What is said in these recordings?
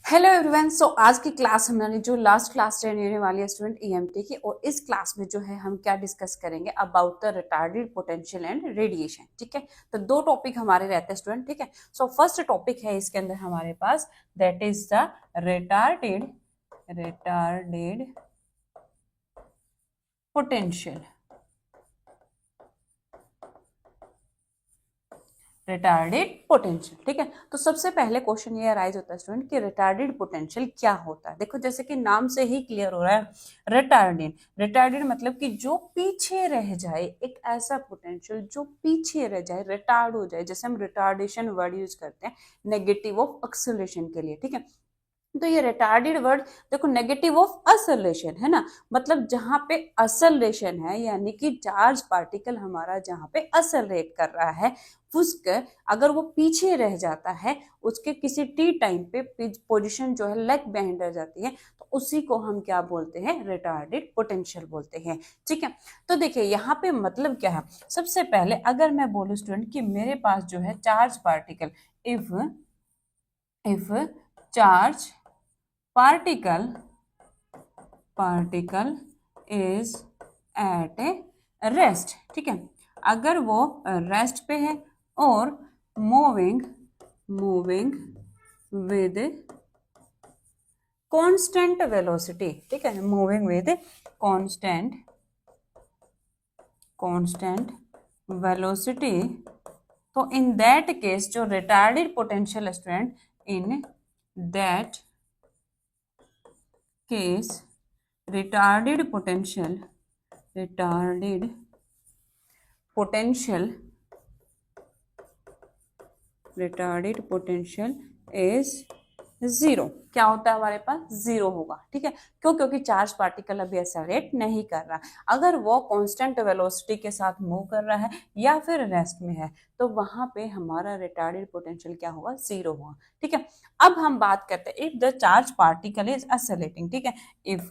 Hello everyone. सो आज की class हमारी जो लास्ट क्लास रहने वाली है स्टूडेंट ईएमटी की, और इस क्लास में जो है हम क्या डिस्कस करेंगे about the retarded potential and radiation. ठीक है, तो दो टॉपिक हमारे रहते हैं स्टूडेंट। ठीक है, सो फर्स्ट टॉपिक है इसके अंदर हमारे पास, that is the retarded potential. Retarded potential. ठीक है, तो सबसे पहले क्वेश्चन ये अराइज होता है स्टूडेंट कि रिटार्डेड पोटेंशियल क्या होता है। देखो जैसे कि नाम से ही क्लियर हो रहा है, रिटार्डेड मतलब कि जो पीछे रह जाए, एक ऐसा पोटेंशियल जो पीछे रह जाए, रिटार्ड हो जाए। जैसे हम रिटार्डेशन वर्ड यूज करते हैं नेगेटिव ऑफ एक्सेलरेशन के लिए। ठीक है, तो ये रिटार्डेड वर्ड देखो नेगेटिव ऑफ असलेशन है ना, मतलब जहां पे असलेशन है यानी कि चार्ज पार्टिकल हमारा जहां पे असलरेट कर रहा है, उसके अगर वो पीछे रह जाता है, उसके किसी टी टाइम पे पोजीशन जो है लेग बिहाइंड रह जाती है, तो उसी को हम क्या बोलते हैं, रिटार्डेड पोटेंशियल बोलते हैं। ठीक है, तो देखिए यहाँ पे मतलब क्या है। सबसे पहले अगर मैं बोलूं स्टूडेंट कि मेरे पास जो है charge particle, if charge particle is at a rest। ठीक है, अगर वो रेस्ट पे है और मूविंग विद कांस्टेंट वेलोसिटी। ठीक है, मूविंग विद कांस्टेंट वेलोसिटी, तो इन दैट केस जो retarded potential student, in that case retarded potential is zero. क्या होता है हमारे पास, जीरो होगा। ठीक है, क्यों? क्योंकि चार्ज पार्टिकल अभी एक्सेलरेट नहीं कर रहा। अगर वो कांस्टेंट वेलोसिटी के साथ मूव कर रहा है या फिर रेस्ट में है, तो वहां पे हमारा रिटार्डेड पोटेंशियल क्या होगा, जीरो होगा। ठीक है, अब हम बात करते हैं if the charge particle is accelerating. ठीक है, if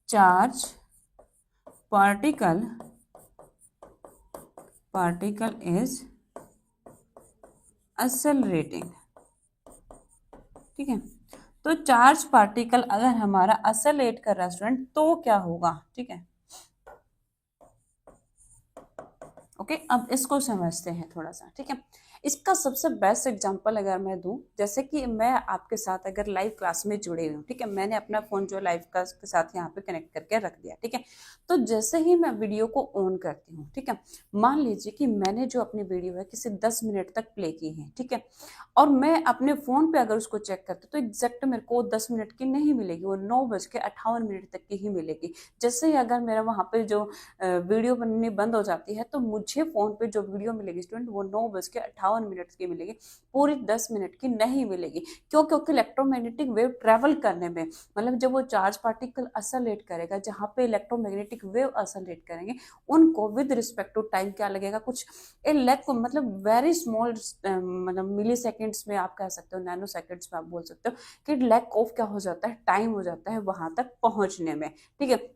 charge particle is accelerating। ठीक है, तो चार्ज पार्टिकल अगर हमारा असलेट कर रहा है स्टूडेंट, तो क्या होगा। ठीक है, ओके, अब इसको समझते हैं थोड़ा सा। ठीक है, इसका सबसे बेस्ट एग्जांपल अगर मैं दूं, जैसे कि मैं आपके साथ अगर लाइव क्लास में जुड़े हुई हूँ। ठीक है, मैंने अपना फोन जो लाइव क्लास के साथ यहाँ पे कनेक्ट करके रख दिया। ठीक है, तो जैसे ही मैं वीडियो को ऑन करती हूँ, ठीक है, मान लीजिए कि मैंने जो अपनी वीडियो है किसी 10 मिनट तक प्ले की है। ठीक है, और मैं अपने फोन पे अगर उसको चेक करती हूँ तो एग्जैक्ट मेरे को 10 मिनट की नहीं मिलेगी, वो 9:58 तक की ही मिलेगी। जैसे ही अगर मेरा वहां पे जो वीडियो बननी बंद हो जाती है, तो मुझे फोन पे जो वीडियो मिलेगी स्टूडेंट, वो 9:58 की मिलेगी, पूरी 10 मिनट की नहीं मिलेगी। क्यों? क्योंकि इलेक्ट्रोमैग्नेटिक वेव ट्रेवल करने में, मतलब जब वो चार्ज पार्टिकल असलेट करेगा, जहां पे इलेक्ट्रोमैग्नेटिक वेव असलेट करेंगे, उनको विद रिस्पेक्ट टू टाइम क्या लगेगा, कुछ ए लैक मतलब वेरी स्मॉल, मतलब मिली सेकेंड्स में आप कह सकते हो, नैनो सेकेंड्स में आप बोल सकते हो कि लैक ऑफ क्या हो जाता है, टाइम हो जाता है वहां तक पहुंचने में। ठीक है,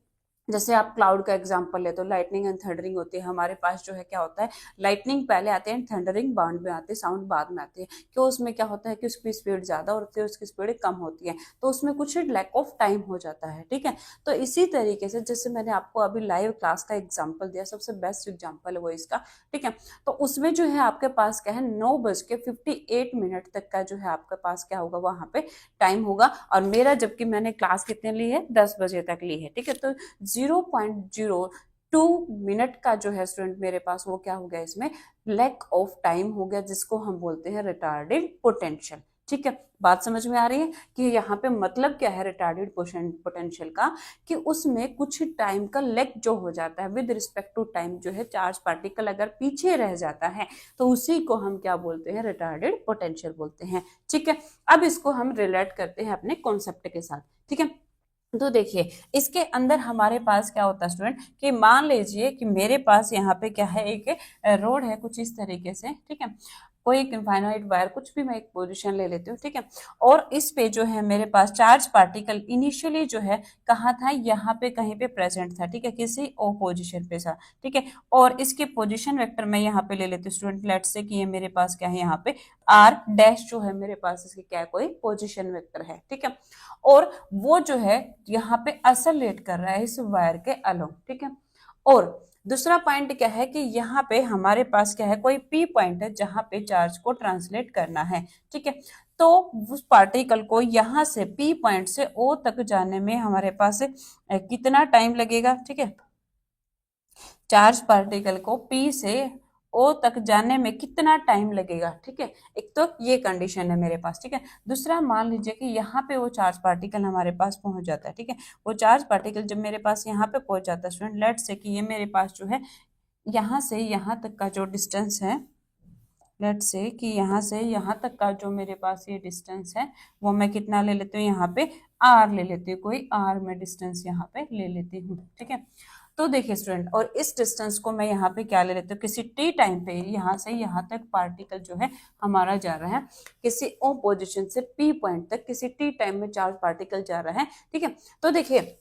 जैसे आप क्लाउड का एग्जांपल ले तो लाइटनिंग एंड थंडरिंग होती है हमारे पास, जो है क्या होता है, लाइटनिंग पहले आते हैं, थंडरिंग बाद में आते हैं, साउंड बाद में आती है। क्यों? उसमें क्या होता है कि उसकी स्पीड ज्यादा होती है, उसकी स्पीड कम होती है, तो उसमें कुछ लैक ऑफ टाइम हो जाता है। ठीक है, तो इसी तरीके से जैसे मैंने आपको अभी लाइव क्लास का एग्जाम्पल दिया, सबसे बेस्ट एग्जाम्पल है वो इसका। ठीक है, तो उसमें जो है आपके पास क्या है, 9:58 तक का जो है आपके पास क्या होगा, वहां पे टाइम होगा। और मेरा जबकि मैंने क्लास कितने ली है, 10 बजे तक ली है। ठीक है, तो 0.02 मिनट का जो है स्टूडेंट मेरे पास वो क्या हो गया, इसमें लैक ऑफ टाइम हो गया, जिसको हम बोलते हैं रिटार्डेड पोटेंशियल। ठीक है, बात समझ में आ रही है कि यहाँ पे मतलब क्या है रिटार्डेड पोटेंशियल का, कि उसमें कुछ टाइम का लैक जो हो जाता है विद रिस्पेक्ट टू टाइम, जो है चार्ज पार्टिकल अगर पीछे रह जाता है, तो उसी को हम क्या बोलते हैं, रिटार्डेड पोटेंशियल बोलते हैं। ठीक है, अब इसको हम रिलेट करते हैं अपने कॉन्सेप्ट के साथ। ठीक है, तो देखिए इसके अंदर हमारे पास क्या होता है स्टूडेंट, कि मान लीजिए कि मेरे पास यहाँ पे क्या है, एक रोड है कुछ इस तरीके से। ठीक है, कोई एक इनफाइनाइट वायर, कुछ भी मैं एक पोजीशन ले लेती हूँ, ठीक है। और इस पे जो है मेरे पास चार्ज पार्टिकल इनिशियली जो है कहाँ था, यहाँ पे कहीं पे प्रेजेंट था, ठीक है, किसी ओ पोजीशन पे था, ठीक है। और इसके पोजीशन वेक्टर मैं यहाँ पे ले लेती हूँ स्टूडेंट, लेट्स से कि ये मेरे पास क्या है, यहाँ पे आर डैश जो है मेरे पास इसकी क्या है, कोई पोजीशन वेक्टर है, ठीक है। और वो जो है यहाँ पे असलेट कर रहा है इस वायर के अलोंग, ठीक है। और दूसरा पॉइंट क्या है कि यहाँ पे हमारे पास क्या है, कोई पी पॉइंट है जहां पे चार्ज को ट्रांसलेट करना है, ठीक है। तो उस पार्टिकल को यहाँ से पी पॉइंट से ओ तक जाने में हमारे पास कितना टाइम लगेगा, ठीक है। चार्ज पार्टिकल को पी से ओ तक जाने में कितना टाइम लगेगा, ठीक है। एक तो ये कंडीशन है मेरे पास, ठीक है। दूसरा मान लीजिए कि यहाँ पे वो चार्ज पार्टिकल हमारे पास पहुंच जाता है, ठीक है। वो चार्ज पार्टिकल जब मेरे पास यहाँ पे पहुंच जाता है स्टूडेंट, लेट्स से कि ये मेरे पास जो है यहाँ से यहाँ तक का जो डिस्टेंस है, लेट्स से कि यहाँ से यहाँ तक का जो मेरे पास ये डिस्टेंस है, वो मैं कितना ले लेती हूँ, यहाँ पे आर ले लेती हूँ, कोई आर में डिस्टेंस यहाँ पे ले लेती हूँ, ठीक है। तो देखिए स्टूडेंट, और इस डिस्टेंस को मैं यहाँ पे क्या ले लेती हूँ, किसी टी टाइम पे यहाँ से यहाँ तक पार्टिकल जो है हमारा जा रहा है, किसी ओ पोजिशन से पी पॉइंट तक किसी टी टाइम में चार्ज पार्टिकल जा रहा है, ठीक है। तो देखिए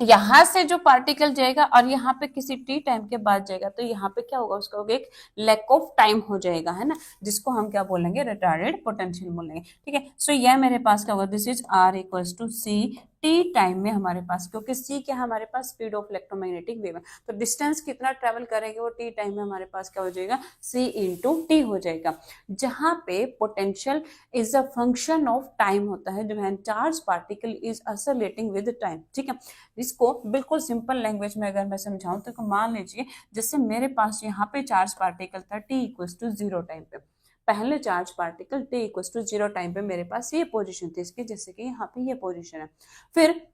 यहाँ से जो पार्टिकल जाएगा और यहाँ पे किसी टी टाइम के बाद जाएगा, तो यहाँ पे क्या होगा, उसका एक लैक ऑफ टाइम हो जाएगा, है ना, जिसको हम क्या बोलेंगे, रिटार्डेड पोटेंशियल बोलेंगे, ठीक है। सो यह मेरे पास क्या होगा, this is R equals to C T time में हमारे पास, क्योंकि सी क्या हमारे पास स्पीड ऑफ इलेक्ट्रोमैग्नेटिक वेव है, तो डिस्टेंस कितना ट्रेवल करेंगे वो टी टाइम में हमारे पास क्या हो जाएगा, सी इंटू टी हो जाएगा, जहां पे potential is a function of time होता है, जो है charge particle is oscillating with time, ठीक है। इसको बिल्कुल सिंपल लैंग्वेज में अगर मैं समझाऊं तो मान लीजिए जैसे मेरे पास यहाँ पे चार्ज पार्टिकल था T equals to zero time पे, पहले charge particle T equals to zero time पे मेरे पास ये पोजीशन थी इसकी, जैसे कि यहाँ पे ये पोजीशन है। फिर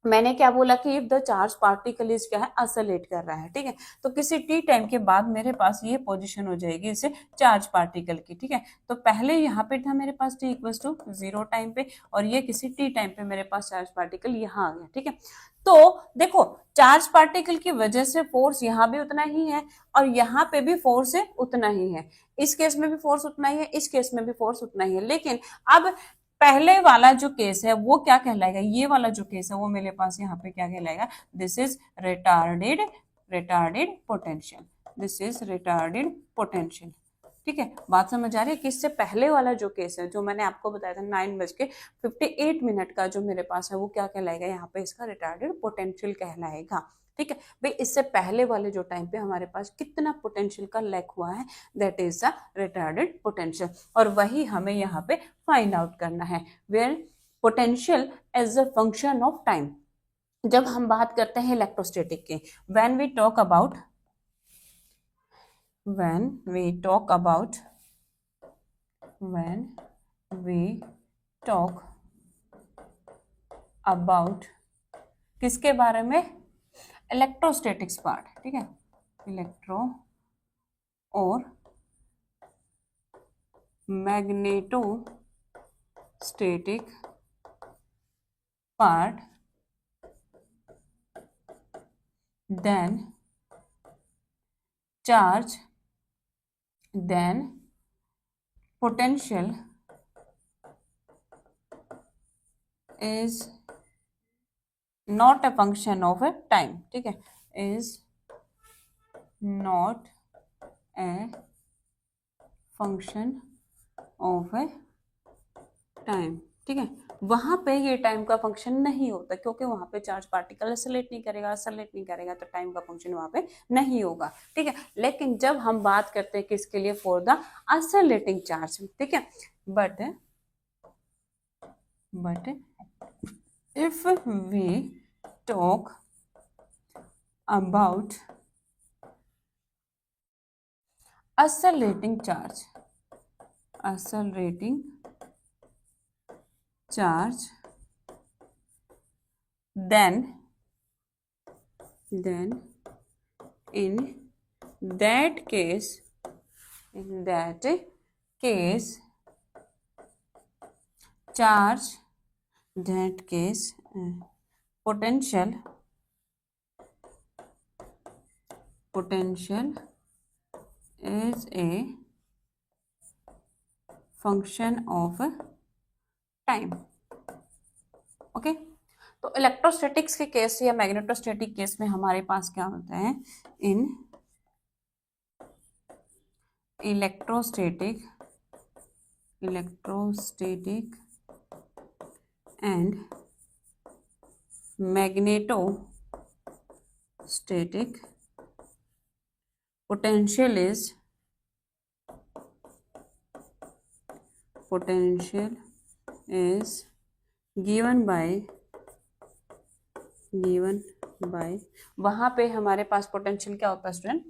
मैंने क्या बोला कि if the charge particle is क्या है, असलेट कर रहा है, ठीक है। तो किसी टी टाइम के बाद मेरे पास ये पोजीशन हो जाएगी इसे चार्ज पार्टिकल की, ठीक है। तो पहले यहाँ पे था मेरे पास T equals to zero time पे, और ये किसी टी टाइम पे मेरे पास चार्ज पार्टिकल यहाँ आ गया, ठीक है। तो देखो चार्ज पार्टिकल की वजह से फोर्स यहाँ भी उतना ही है और यहाँ पे भी फोर्स है उतना ही है, इस केस में भी फोर्स उतना ही है, इस केस में भी फोर्स उतना ही है। लेकिन अब पहले वाला जो केस है वो क्या कहलाएगा, ये वाला जो केस है वो मेरे पास यहाँ पे क्या कहलाएगा, this is retarded retarded potential, this is retarded potential, ठीक है। बात समझ आ रही है कि इससे पहले वाला जो केस है जो मैंने आपको बताया था 9:58 का जो मेरे पास है वो क्या कहलाएगा, यहाँ पे इसका रिटार्डेड पोटेंशियल कहलाएगा, ठीक है। भाई इससे पहले वाले जो टाइम पे हमारे पास कितना पोटेंशियल का लैक हुआ है, that is the retarded potential, और वही हमें यहाँ पे फाइंड आउट करना है, where potential as a function of time. जब हम बात करते हैं इलेक्ट्रोस्टैटिक की, when we talk about when we talk about when we talk about किसके बारे में, इलेक्ट्रोस्टैटिक्स पार्ट, ठीक है, इलेक्ट्रो और magnetostatic part, then charge, then potential is not a function of a time, ठीक है, is not a function of a time, ठीक है। वहां पे ये टाइम का फंक्शन नहीं होता क्योंकि वहां पे चार्ज पार्टिकल असलेट नहीं करेगा तो टाइम का फंक्शन वहां पे नहीं होगा, ठीक है। लेकिन जब हम बात करते हैं किसके लिए, फॉर द असलेटिंग चार्ज, ठीक है, but if we talk about accelerating charge then in that case charge that case potential is a function of time. Okay, तो इलेक्ट्रोस्टैटिक्स के केस या मैग्नेटोस्टैटिक केस में हमारे पास क्या होता है, इन electrostatic and magnetostatic potential is given by वहां पे हमारे पास पोटेंशियल क्या होता है स्टूडेंट,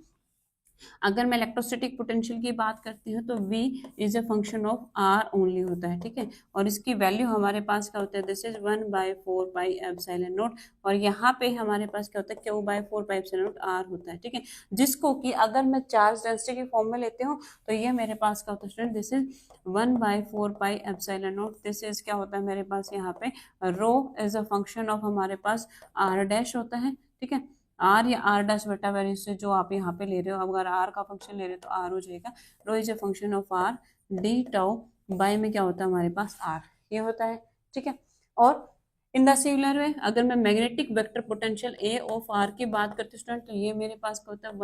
अगर मैं इलेक्ट्रोस्टैटिक पोटेंशियल की बात करती हूँ तो V is a function of R only होता है, ठीक है, और इसकी वैल्यू हमारे पास क्या होता है, दिस इज 1/4πε0, और यहाँ पे हमारे पास क्या होता है, Q/4πε0 R होता है, ठीक है, जिसको कि अगर मैं चार्ज डेंसिटी की फॉर्म में लेती हूँ तो ये मेरे पास क्या होता है student, this is 1/4πε0, this is क्या होता है मेरे पास यहाँ पे rho is a function of हमारे पास R डैश होता है, ठीक है, आर या आर डैश बटा वेरी से जो आप यहाँ पे ले रहे हो, अगर आर का फंक्शन ले रहे हो तो आर हो जाएगा, rho is a function of R, D tau by में क्या होता है हमारे पास आर, ये होता है, ठीक है। और इन द सिमिलर वे अगर मैं magnetic vector potential A of R की बात करती हूँ स्टूडेंट, तो ये मेरे पास क्या होता है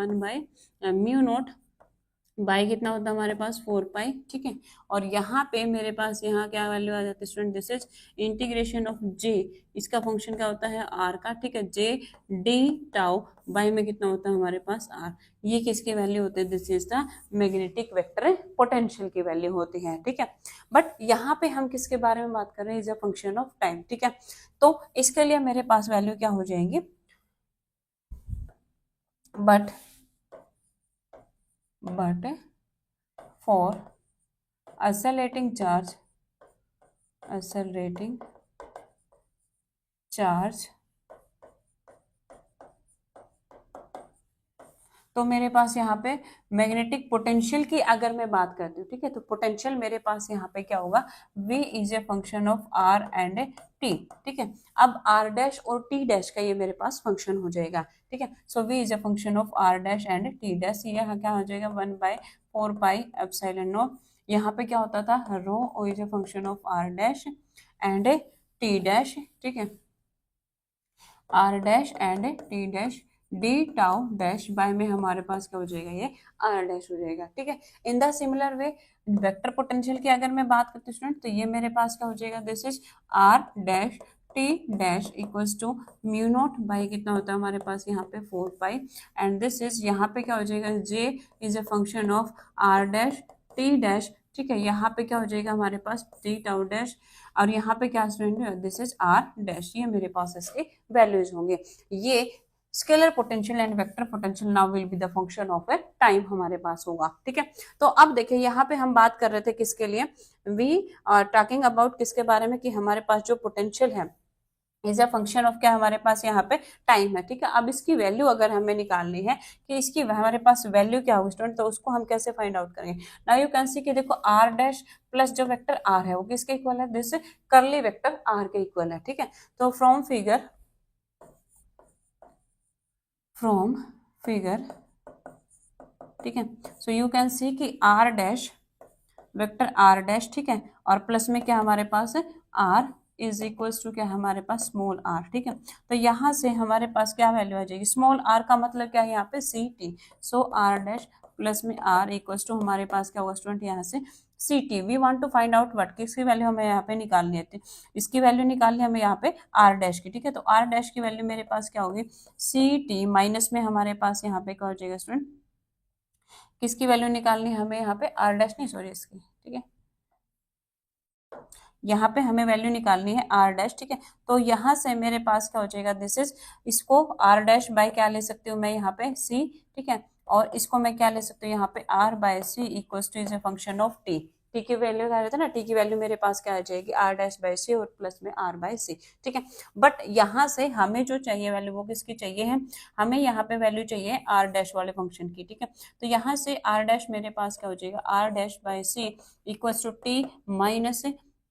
1/μ0 बाई कितना होता है हमारे पास 4π, ठीक है, और यहाँ पे मेरे पास यहाँ क्या वैल्यू आ जाती है student, this is integration of J, इसका फंक्शन क्या होता है आर का, ठीक है, जे डी टाउ बाई में कितना होता है हमारे पास आर, ये किसकी वैल्यू होती है, this is the magnetic vector potential की वैल्यू होती है, ठीक है। बट यहाँ पे हम किसके बारे में बात कर रहे हैं, is a function of time, ठीक है, तो इसके लिए मेरे पास वैल्यू क्या हो जाएंगी, बट for accelerating charge तो मेरे पास यहाँ पे मैग्नेटिक पोटेंशियल की अगर मैं बात करती हूँ, ठीक है, तो पोटेंशियल मेरे पास यहाँ पे क्या होगा, V is a function of R and T, ठीक है, अब R डैश और T डैश का ये मेरे पास फंक्शन हो जाएगा, ठीक है, सो V is a function of R dash and T dash, ये क्या हो जाएगा 1/4πε0, यहाँ पे क्या होता था rho is a function of R dash and T dash, ठीक है, R dash and T dash D tau dash by में हमारे पास क्या हो जाएगा, ये आर डैश हो जाएगा, ठीक है। इन the similar way vector potential की अगर मैं बात करती हूँ स्टूडेंट, तो ये मेरे पास क्या हो जाएगा, this is R dash T dash equals to μ0 by कितना होता है हमारे पास यहाँ पे 4π, एंड दिस इज यहाँ पे क्या हो जाएगा, J is a function of R dash T dash, ठीक है, यहाँ पे क्या हो जाएगा हमारे पास टी टाउ डैश, और यहाँ पे क्या student, this is R dash, ये मेरे पास इसके वैल्यूज होंगे, ये scalar potential and vector potential now will be the function of a time हमारे पास होगा, ठीक है। तो अब देखिए यहाँ पे हम बात कर रहे थे किसके लिए, वी आर टॉकिंग अबाउट किसके बारे में, कि हमारे पास जो पोटेंशियल है इज अ फंक्शन ऑफ क्या हमारे पास यहाँ पे टाइम है, ठीक है। अब इसकी वैल्यू अगर हमें निकालनी है कि इसकी हमारे पास वैल्यू क्या होगी स्टूडेंट, तो उसको हम कैसे फाइंड आउट करेंगे, नाउ यू कैन सी कि देखो आर डैश प्लस जो वेक्टर आर है वो किसके इक्वल है, दिस करली वेक्टर आर के इक्वल है, ठीक है। तो फ्रॉम फिगर ठीक है, सो यू कैन सी कि R dash vector R dash, ठीक है, और प्लस में क्या हमारे पास है आर इज इक्वल्स टू क्या हमारे पास स्मॉल आर, ठीक है। तो यहाँ से हमारे पास क्या वैल्यू आ जाएगी, स्मॉल आर का मतलब क्या है यहाँ पे C T, so R dash plus में आर इक्वल्स टू हमारे पास क्या होगा स्टूडेंट यहाँ से C T, we want to find out what, किसकी वैल्यू हमें यहाँ पे निकालनी है, इसकी वैल्यू निकालनी है हमें यहाँ पे आर डैश की, ठीक है। तो आर डैश की वैल्यू मेरे पास क्या होगी, सी टी माइनस में हमारे पास यहाँ पे क्या हो जाएगा स्टूडेंट, किसकी वैल्यू निकालनी है हमें यहाँ पे आर डैश नहीं सॉरी इसकी, ठीक है, यहाँ पे हमें वैल्यू निकालनी है आर डैश, ठीक है। तो यहाँ से मेरे पास क्या हो जाएगा, दिस इज इसको आर डैश बाय क्या ले सकती हूँ मैं यहाँ पे सी, ठीक है, और इसको मैं क्या ले सकती हूँ यहाँ पे R by C equals to is a function of T, T की वैल्यू क्या रहता है ना, टी की वैल्यू मेरे पास क्या आ जाएगी आर डैश बाय सी और प्लस में आर बाय सी, ठीक है। बट यहाँ से हमें जो चाहिए वैल्यू वो किसकी चाहिए है, हमें यहाँ पे वैल्यू चाहिए आर डैश वाले फंक्शन की, ठीक है। तो यहाँ से आर डैश मेरे पास क्या हो जाएगा, R dash by C equals to T minus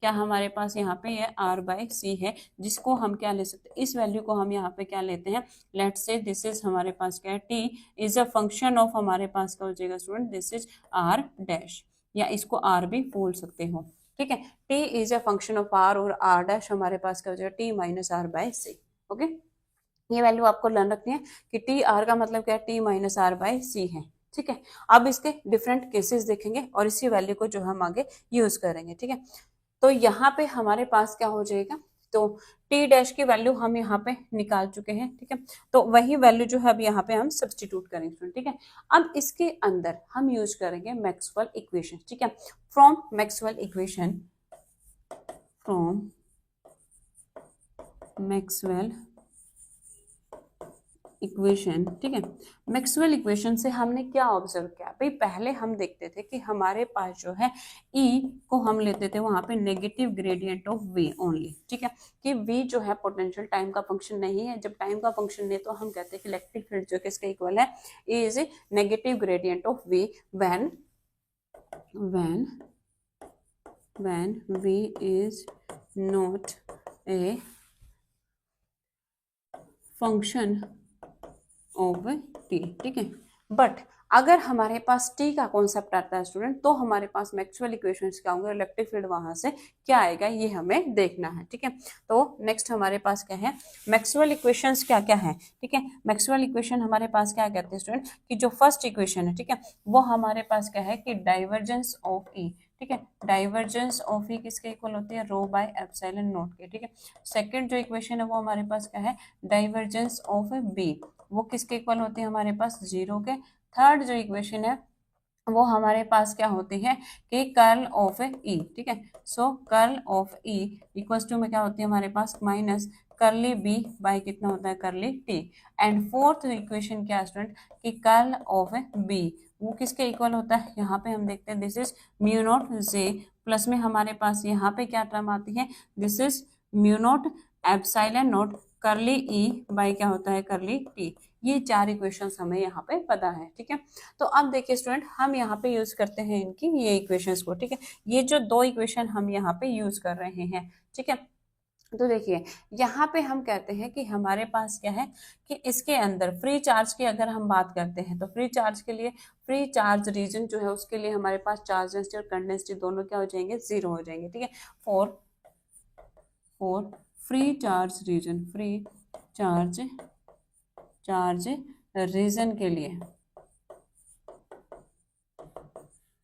क्या हमारे पास यहाँ पे ये आर बाय सी है, जिसको हम क्या ले सकते हैं, इस वैल्यू को हम यहाँ पे क्या लेते हैं, लेट्स से दिस इज हमारे पास क्या है T is a function of हमारे पास क्या हो जाएगा student, this is R dash, या इसको आर भी बोल सकते हो, ठीक है। T is a function of R और आर डैश हमारे पास क्या हो जाएगा, T minus R by C. Okay, ये वैल्यू आपको लर्न रखनी है कि टी आर का मतलब क्या है, T minus R by C है, ठीक है। अब इसके डिफरेंट केसेस देखेंगे और इसी वैल्यू को जो हम आगे यूज करेंगे, ठीक है। तो यहाँ पे हमारे पास क्या हो जाएगा, तो टी डैश की वैल्यू हम यहाँ पे निकाल चुके हैं, ठीक है। तो वही वैल्यू जो है अब यहाँ पे हम सब्सटीट्यूट करेंगे, ठीक है। अब इसके अंदर हम यूज करेंगे मैक्सवेल इक्वेशन, ठीक है। From Maxwell equation, from Maxwell equation, ठीक है। मैक्सवेल इक्वेशन से हमने क्या ऑब्जर्व किया भाई, पहले हम देखते थे कि हमारे पास जो है E को हम लेते थे वहां पे negative gradient of V only, ठीक है। कि V जो है पोटेंशियल टाइम का फंक्शन नहीं है, जब टाइम का फंक्शन नहीं तो हम कहते हैं कि इलेक्ट्रिक फील्ड जो किसके इक्वल है, is negative gradient of V when V is not a function of T, ठीक है। बट अगर हमारे पास टी का कॉन्सेप्ट आता है स्टूडेंट, तो हमारे पास मैक्सवेल इक्वेशंस क्या होंगे, इलेक्ट्रिक फील्ड वहां से क्या आएगा ये हमें देखना है, ठीक है। तो नेक्स्ट हमारे पास क्या है, मैक्सवेल इक्वेशंस क्या क्या है, ठीक है। मैक्सवेल इक्वेशन हमारे पास क्या कहते हैं स्टूडेंट, कि जो फर्स्ट इक्वेशन है, ठीक है, वो हमारे पास क्या है कि डाइवर्जेंस ऑफ ई, ठीक है। डाइवर्जेंस ऑफ ई किसके इक्वल होती है, रो बाय एप्सिलॉन नॉट के, ठीक है। सेकंड जो इक्वेशन है वो हमारे पास क्या है, डाइवर्जेंस ऑफ बी, वो किसके इक्वल होती है हमारे पास, जीरो के। थर्ड जो इक्वेशन है वो हमारे पास क्या होती है कि कर्ल ऑफ ई, ठीक है। So curl of E equals to में क्या होती है हमारे पास, माइनस कर्ली बी बाय कितना होता है, curly T. And fourth equation क्या है स्टूडेंट, कि कर्ल ऑफ बी वो किसके इक्वल होता है, यहाँ पे हम देखते हैं this is mu not J, plus में हमारे पास यहाँ पे क्या टर्म आती है, this is mu naught epsilon naught curly E by क्या होता है, कर्ली टी। ये चार इक्वेशंस हमें यहाँ पे पता है, ठीक है। तो अब देखिए स्टूडेंट, हम यहाँ पे यूज करते हैं इनकी ये इक्वेशंस को, ठीक है। ये जो दो इक्वेशन हम यहाँ पे यूज कर रहे हैं, ठीक है। तो देखिए यहाँ पे हम कहते हैं कि हमारे पास क्या है कि इसके अंदर फ्री चार्ज की अगर हम बात करते हैं, तो फ्री चार्ज के लिए, फ्री चार्ज रीजन जो है उसके लिए हमारे पास चार्ज डेंसिटी और करंट डेंसिटी दोनों क्या हो जाएंगे, जीरो हो जाएंगे, ठीक है। For free charge region, free charge region के लिए,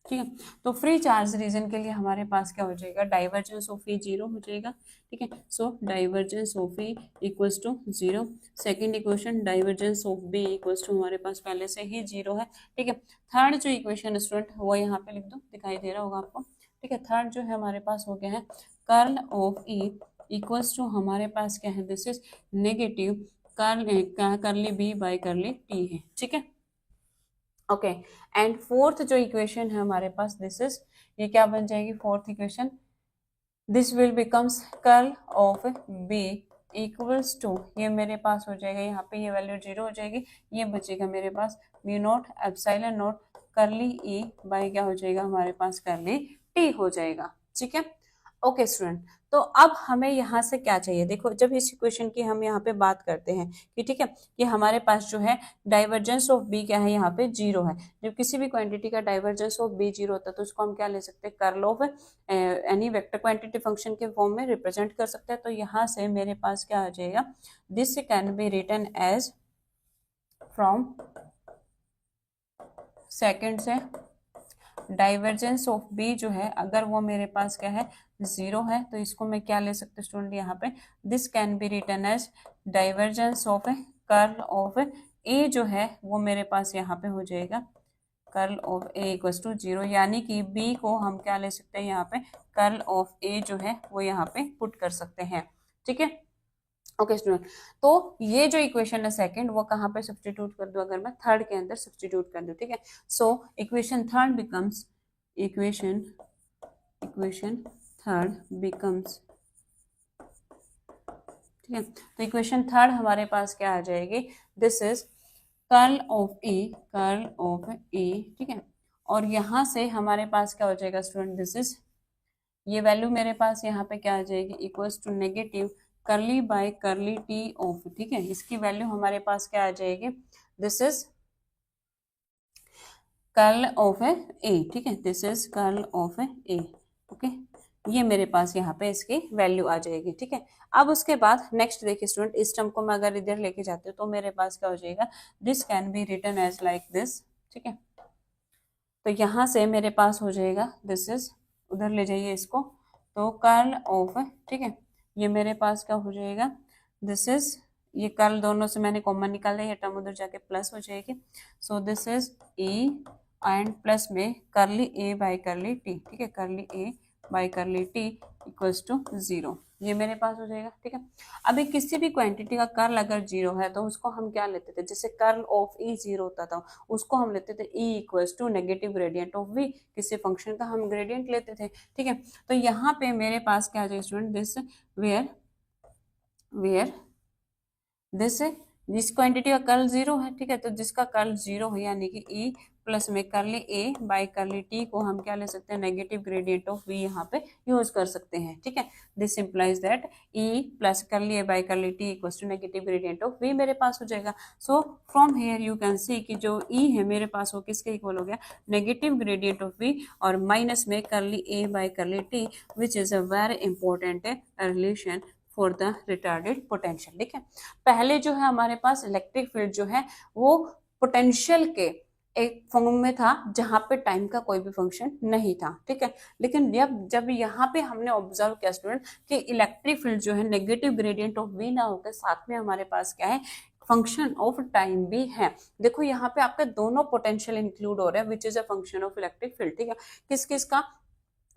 ठीक है। तो फ्री चार्ज रीजन के लिए हमारे पास क्या हो जाएगा, डाइवर्जेंस ऑफ ई जीरो हो जाएगा, ठीक है। So divergence of E equals to zero. Second equation divergence of B equals to हमारे पास पहले से ही जीरो है, ठीक है। थर्ड जो इक्वेशन स्टूडेंट वो यहाँ पे लिख दो, दिखाई दे रहा होगा आपको, ठीक है। थर्ड जो है हमारे पास हो गया है curl of E equals to हमारे पास क्या है, this is negative curly B by curly T है, ठीक है। ओके, एंड फोर्थ जो इक्वेशन है हमारे पास, दिस इज, ये क्या बन जाएगी fourth equation, this will becomes curl of B equals to, ये मेरे पास हो जाएगा यहाँ पे ये वैल्यू जीरो हो जाएगी, ये बचेगा मेरे पास mu naught epsilon naught curly E by क्या हो जाएगा हमारे पास, कर्ली टी हो जाएगा, ठीक है। ओके स्टूडेंट, तो अब हमें यहाँ से क्या चाहिए, देखो जब इस इक्वेशन की हम यहाँ पे बात करते हैं कि ठीक है, कि हमारे पास जो है डाइवर्जेंस ऑफ बी क्या है, यहाँ पे जीरो है। जब किसी भी क्वांटिटी का डाइवर्जेंस ऑफ बी जीरो होता है तो उसको हम क्या ले सकते हैं, curl of any vector quantity function के फॉर्म में रिप्रेजेंट कर सकते हैं। तो यहाँ से मेरे पास क्या आ जाएगा, this can be written as from second से डाइवर्जेंस ऑफ बी जो है अगर वो मेरे पास क्या है, जीरो है, तो इसको मैं क्या ले सकते स्टूडेंट यहाँ पे, this can be written as divergence of curl of A जो है वो मेरे पास यहाँ पे हो जाएगा curl of A equal to zero, यानी कि बी को हम क्या ले सकते हैं यहाँ पे, कर्ल ऑफ ए जो है वो यहाँ पे पुट कर सकते हैं, ठीक है। ओके स्टूडेंट, तो ये जो इक्वेशन है सेकंड वो कहाँ पे सब्स्टिट्यूट कर दूं, अगर मैं थर्ड के अंदर सब्स्टिट्यूट कर दूं, ठीक है। So equation third becomes, equation third becomes, ठीक है। तो इक्वेशन थर्ड हमारे पास क्या आ जाएगी, this is curl of A, ठीक है। और यहाँ से हमारे पास क्या हो जाएगा स्टूडेंट, दिस इज, ये वैल्यू मेरे पास यहाँ पे क्या आ जाएगी, equals to negative curly by curly T of, ठीक है। इसकी वैल्यू हमारे पास क्या आ जाएगी, this is curl of A, ठीक है, this is curl of A, okay, ये मेरे पास यहाँ पे इसकी वैल्यू आ जाएगी, ठीक है। अब उसके बाद नेक्स्ट देखिए स्टूडेंट, इस टर्म को मैं अगर इधर लेके जाती हूँ तो मेरे पास क्या हो जाएगा, this can be written as like this, ठीक है। तो यहाँ से मेरे पास हो जाएगा, दिस इज, उधर ले जाइए इसको, तो कर्ल ऑफ, ठीक है, ये मेरे पास क्या हो जाएगा, दिस इज, ये कर्ल दोनों से मैंने कॉमन निकाला, ये टर्म उधर जाके प्लस हो जाएगी, so this is E and plus में curly A by curly T, ठीक है, curly A by curly T equals to 0, ये मेरे पास हो जाएगा, ठीक है। अभी किसी भी क्वांटिटी का कर्ल अगर 0 है तो उसको हम क्या लेते थे, जैसे कर्ल ऑफ ई 0 होता था, उसको हम लेते थे E equals to negative gradient of V, किसी फंक्शन का हम ग्रेडियंट लेते थे, ठीक है। तो यहाँ पे मेरे पास क्या आ जाएगा स्टूडेंट, दिस वेयर दिस, जिस क्वांटिटी का कर्ल 0 है, ठीक है, तो जिसका कर्ल 0 है यानी कि ई प्लस में curly A by curly T को हम क्या ले सकते हैं, नेगेटिव ग्रेडियंट ऑफ वी यहाँ पे यूज कर सकते हैं, ठीक है। This implies that E plus curly A by curly T equals to negative gradient of V मेरे पास हो जाएगा। So from here you can see कि जो ई है मेरे पास वो किसके इक्वल हो गया, नेगेटिव ग्रेडियंट ऑफ वी और माइनस में curly A by curly T, which is a very important relation for the retarded potential, ठीक है। पहले जो है हमारे पास इलेक्ट्रिक फील्ड जो है वो पोटेंशियल के एक फॉर्म में था जहां पे टाइम का कोई भी फंक्शन नहीं था, ठीक है। लेकिन जब यहाँ पे हमने ऑब्जर्व किया स्टूडेंट कि इलेक्ट्रिक फील्ड जो है नेगेटिव ग्रेडियंट ऑफ वी ना होकर साथ में हमारे पास क्या है, फंक्शन ऑफ टाइम भी है। देखो यहाँ पे आपके दोनों पोटेंशियल इंक्लूड हो रहे हैं विच is a function of electric field, ठीक है। किस किस का,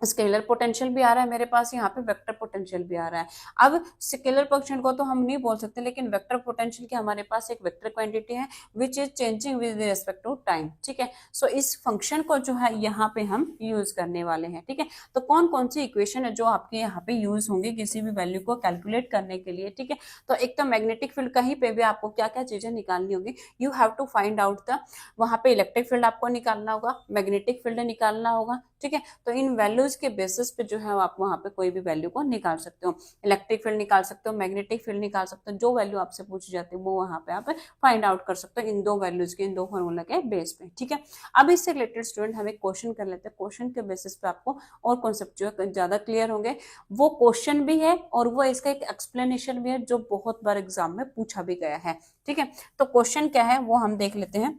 स्केलर पोटेंशियल भी आ रहा है मेरे पास, यहाँ पे वेक्टर पोटेंशियल भी आ रहा है। अब स्केलर पोटेंशियल को तो हम नहीं बोल सकते, लेकिन वेक्टर पोटेंशियल की हमारे पास एक वेक्टर क्वांटिटी है which is changing with respect to time, ठीक है। सो इस फंक्शन को जो है यहाँ पे हम यूज करने वाले हैं, ठीक है। तो कौन कौन सी इक्वेशन है जो आपके यहाँ पे यूज होंगी किसी भी वैल्यू को कैलकुलेट करने के लिए, ठीक है। तो एक तो मैग्नेटिक फील्ड कहीं पे भी आपको क्या क्या चीजें निकालनी होगी, you have to find out the, वहां पे इलेक्ट्रिक फील्ड आपको निकालना होगा, मैग्नेटिक फील्ड निकालना होगा, ठीक है। तो इन वैल्यूज के बेसिस पे जो है आप वहां पे कोई भी वैल्यू को निकाल सकते हो, इलेक्ट्रिक फील्ड निकाल सकते हो, मैग्नेटिक फील्ड निकाल सकते हो, जो वैल्यू आपसे पूछी जाती है वो वहां पे आप फाइंड आउट कर सकते हो इन दो वैल्यूज के, इन दो फॉर्मूला के बेस पे, ठीक है। अब इससे रिलेटेड स्टूडेंट हम एक क्वेश्चन कर लेते हैं, क्वेश्चन के बेसिस पे आपको और कॉन्सेप्ट जो है ज्यादा क्लियर होंगे। वो क्वेश्चन भी है और वो इसका एक एक्सप्लेनेशन भी है जो बहुत बार एग्जाम में पूछा भी गया है, ठीक है। तो क्वेश्चन क्या है वो हम देख लेते हैं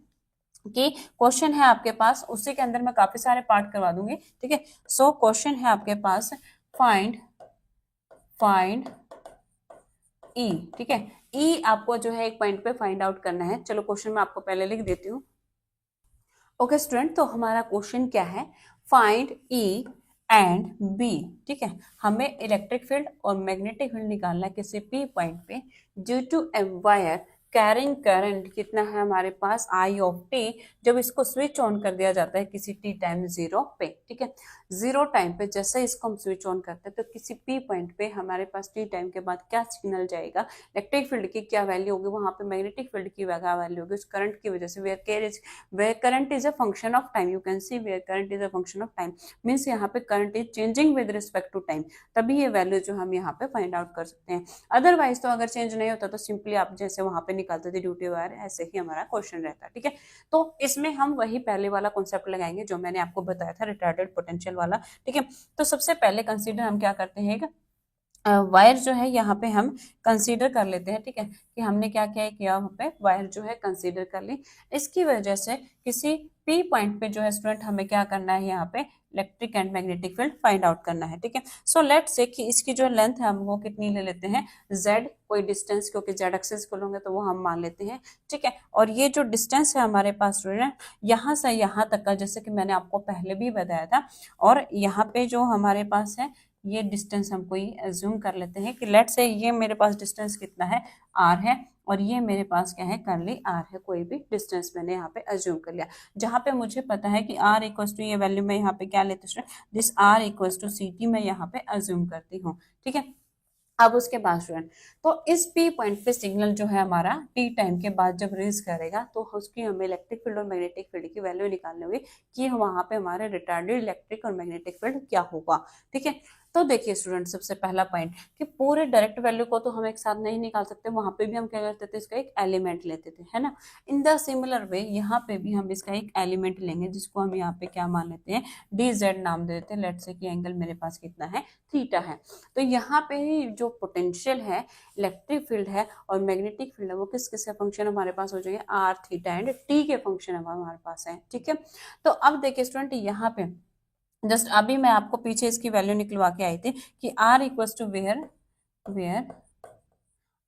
कि क्वेश्चन है आपके पास, उसी के अंदर मैं काफी सारे पार्ट करवा दूंगी, ठीक है। सो क्वेश्चन है आपके पास, फाइंड ई, ठीक है। ई आपको जो है एक पॉइंट पे फाइंड आउट करना है। चलो क्वेश्चन मैं आपको पहले लिख देती हूँ। ओके स्टूडेंट, तो हमारा क्वेश्चन क्या है, फाइंड ई एंड बी, ठीक है। हमें इलेक्ट्रिक फील्ड और मैग्नेटिक फील्ड निकालना है किसी पी पॉइंट पे due to a wire carrying current कितना है हमारे पास, आई ऑफ टी, जब इसको स्विच ऑन कर दिया जाता है किसी टी टाइम 0 पे, ठीक है। 0 टाइम पे जैसे इसको हम स्विच ऑन करते हैं तो किसी पी पॉइंट पे हमारे पास टी टाइम के बाद क्या सिग्नल जाएगा, इलेक्ट्रिक फील्ड की क्या वैल्यू होगी, वहां पे मैग्नेटिक फील्ड की क्या वैल्यू होगी, उस करंट की वजह से where current is a function of time, you can see where current is a function of time, means यहाँ पे current is changing with respect to time, तभी ये वैल्यू जो हम यहाँ पे फाइंड आउट कर सकते हैं। अदरवाइज तो अगर चेंज नहीं होता तो सिंपली आप जैसे वहां पे निकालते थे ड्यूटी वायर, ऐसे ही हमारा क्वेश्चन रहता है, ठीक है। तो इसमें हम वही पहले वाला कॉन्सेप्ट लगाएंगे जो मैंने आपको बताया था, रिटार्डेड पोटेंशियल वाला, ठीक है। तो सबसे पहले कंसीडर हम क्या करते हैं, वायर जो है यहाँ पे हम कंसीडर कर लेते हैं, ठीक है, कि हमने क्या क्या किया, वहाँ पे वायर जो है कंसीडर कर ली। इसकी वजह से किसी पी पॉइंट पे जो है स्टूडेंट हमें क्या करना है, यहाँ पे electric and magnetic field find out करना है, ठीक है। सो लेट्स से कि इसकी जो लेंथ है हम वो कितनी ले लेते हैं, z, कोई डिस्टेंस, क्योंकि z एक्सिस को लोगे तो वो हम मान लेते हैं, ठीक है। और ये जो डिस्टेंस है हमारे पास स्टूडेंट यहाँ से यहाँ तक का, जैसे कि मैंने आपको पहले भी बताया था, और यहाँ पे जो हमारे पास है ये डिस्टेंस हम कोई एज्यूम कर लेते हैं कि लेट से ये मेरे पास डिस्टेंस कितना है, r है, और ये मेरे पास क्या है, करली r है, कोई भी डिस्टेंस मैंने यहाँ पे एज्यूम कर लिया। जहाँ पे मुझे पता है कि r इक्वल्स टू, ये वैल्यू मैं यहाँ पे क्या लेती हूँ, दिस r इक्वल्स टू ct मैं यहाँ पे एज्यूम करती हूँ, ठीक है। अब उसके बाद स्टूडेंट, तो इस पी पॉइंट पे सिग्नल जो है हमारा टी टाइम के बाद जब रीच करेगा तो उसकी हमें इलेक्ट्रिक फील्ड और मैग्नेटिक फील्ड की वैल्यू निकालनी होगी कि वहां पे हमारे रिटार्डेड इलेक्ट्रिक और मैग्नेटिक फील्ड क्या होगा, ठीक है। तो देखिए स्टूडेंट, सबसे पहला पॉइंट कि पूरे डायरेक्ट वैल्यू को तो हम एक साथ नहीं निकाल सकते, वहां पे भी हम क्या करते थे, इसका एक एलिमेंट लेते थे, है ना। इन द सिमिलर वे यहाँ पे भी हम इसका एक एलिमेंट लेंगे, जिसको हम यहाँ पे क्या मान लेते हैं, डी जेड नाम दे देते हैं। लेट्स से कि एंगल मेरे पास कितना है, थीटा है। तो यहाँ पे जो पोटेंशियल है, इलेक्ट्रिक फील्ड है और मैग्नेटिक फील्ड है, वो किस किस के फंक्शन हमारे पास हो जाएंगे, आर थीटा एंड टी के फंक्शन हमारे पास है, ठीक है। तो अब देखिए स्टूडेंट, यहाँ पे जस्ट अभी मैं आपको पीछे इसकी वैल्यू निकलवा के आई थी कि R equals to where where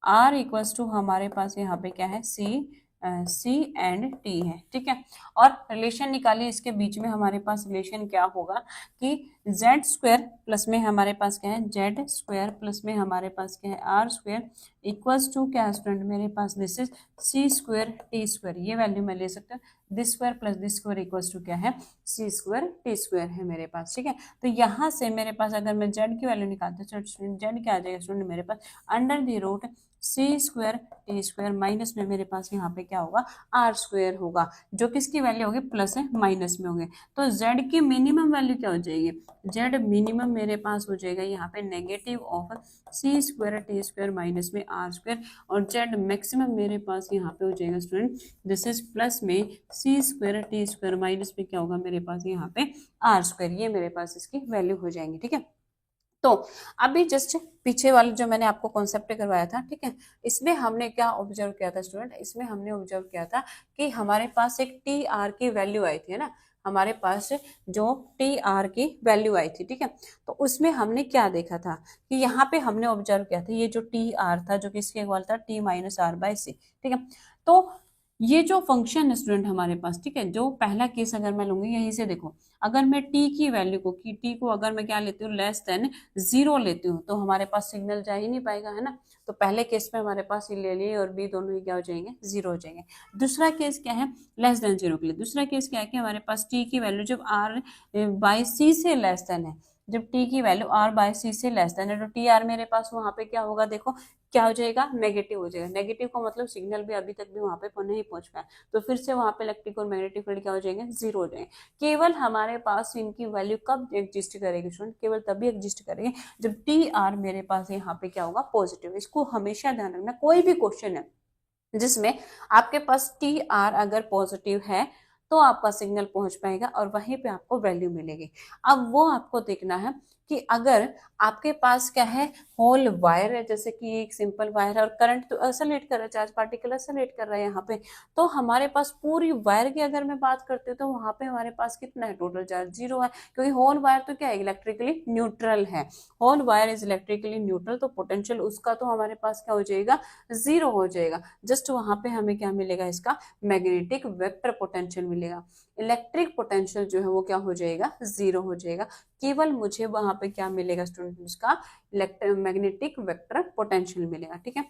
R equals to हमारे पास यहाँ पे क्या है, सी एंड टी है, ठीक है। और रिलेशन निकालिए, इसके बीच में हमारे पास रिलेशन क्या होगा कि जेड स्क्वायर प्लस में हमारे पास क्या है, जेड स्क्वायर प्लस में हमारे पास क्या है, आर स्क्वायर इक्वल्स टू क्या है स्टूडेंट, मेरे पास this is C square T square. ये वैल्यू मैं ले सकता हूँ, this square plus this square equals to क्या है, सी स्क्वायर टी स्क्वायर है मेरे पास, ठीक है। तो यहाँ से मेरे पास अगर मैं जेड की वैल्यू निकालती हूँ, जेड क्या आ जाएगा स्टूडेंट, मेरे पास under the root C square T square minus में मेरे पास यहाँ पे क्या होगा, आर स्क्वायर होगा, जो किसकी वैल्यू होगी, प्लस है माइनस में होंगे। तो जेड की मिनिमम वैल्यू क्या हो जाएगी, जेड मिनिमम मेरे पास हो जाएगा यहाँ पे negative of C square T square minus में आर स्क्वायर, और जेड मैक्सिमम मेरे पास यहाँ पे हो जाएगा स्टूडेंट, दिस इज प्लस में C square T square minus में क्या होगा मेरे पास यहाँ पे आर स्क्वायर। ये मेरे पास इसकी वैल्यू हो जाएंगी, ठीक है। तो अभी जस्ट पीछे वाला जो मैंने आपको कॉन्सेप्ट करवाया था, ठीक है, इसमें हमने क्या ऑब्जर्व किया था स्टूडेंट, इसमें हमने ऑब्जर्व किया था कि हमारे पास एक टी आर की वैल्यू आई थी, है ना, हमारे पास जो टी आर की वैल्यू आई थी, ठीक है। तो उसमें हमने क्या देखा था कि यहाँ पे हमने ऑब्जर्व किया था, ये जो टी आर था जो किसके इक्वल था, T minus R by C, ठीक है। तो ये जो फंक्शन है स्टूडेंट हमारे पास, ठीक है, जो पहला केस अगर मैं लूंगी, यहीं से देखो, अगर मैं टी की वैल्यू को, की टी को अगर मैं क्या लेती हूँ, लेस देन जीरो लेती हूँ, तो हमारे पास सिग्नल जा ही नहीं पाएगा, है ना। तो पहले केस में हमारे पास ये ले लिए और बी दोनों ही क्या हो जाएंगे, जीरो हो जाएंगे। दूसरा केस क्या है, लेस देन जीरो के लिए, दूसरा केस क्या है कि हमारे पास टी की वैल्यू जब आर बाई सी से लेस देन है, जब टी की वैल्यू आर बाय सी से लेस देन है, तो टी आर मेरे पास वहां पे क्या होगा, देखो क्या हो जाएगा, नेगेटिव हो जाएगा। नेगेटिव का मतलब सिग्नल भी अभी तक भी वहां पे नहीं पहुंच पाया, तो फिर से वहां पे इलेक्ट्रिक और मैग्नेटिक फील्ड क्या हो जाएंगे, जीरो हो जाएंगे। केवल हमारे पास इनकी वैल्यू कब एग्जिस्ट करेगी स्टूडेंट, केवल तभी एग्जिस्ट करेगी जब टी आर मेरे पास यहाँ पे क्या होगा, पॉजिटिव। इसको हमेशा ध्यान रखना, कोई भी क्वेश्चन है जिसमें आपके पास टी आर अगर पॉजिटिव है तो आपका सिग्नल पहुंच पाएगा और वहीं पे आपको वैल्यू मिलेगी। अब वो आपको देखना है कि अगर आपके पास क्या है, होल वायर है, जैसे कि एक सिंपल वायर है और करंट तो असलेट कर रहा है, चार्ज पार्टिकल असलेट कर रहा है यहाँ पे, तो हमारे पास पूरी वायर की अगर मैं बात करती हूँ तो वहां पे हमारे पास कितना है, टोटल चार्ज जीरो है, क्योंकि होल वायर तो क्या है, इलेक्ट्रिकली न्यूट्रल है। Whole wire is electrically neutral, तो पोटेंशियल उसका तो हमारे पास क्या हो जाएगा, जीरो हो जाएगा। जस्ट वहां पे हमें क्या मिलेगा, इसका मैग्नेटिक वेक्टर पोटेंशियल मिलेगा। इलेक्ट्रिक पोटेंशियल जो है वो क्या हो जाएगा, जीरो हो जाएगा। केवल मुझे वहां पे क्या मिलेगा स्टूडेंट, उसका मैग्नेटिक वेक्टर पोटेंशियल मिलेगा, ठीक है।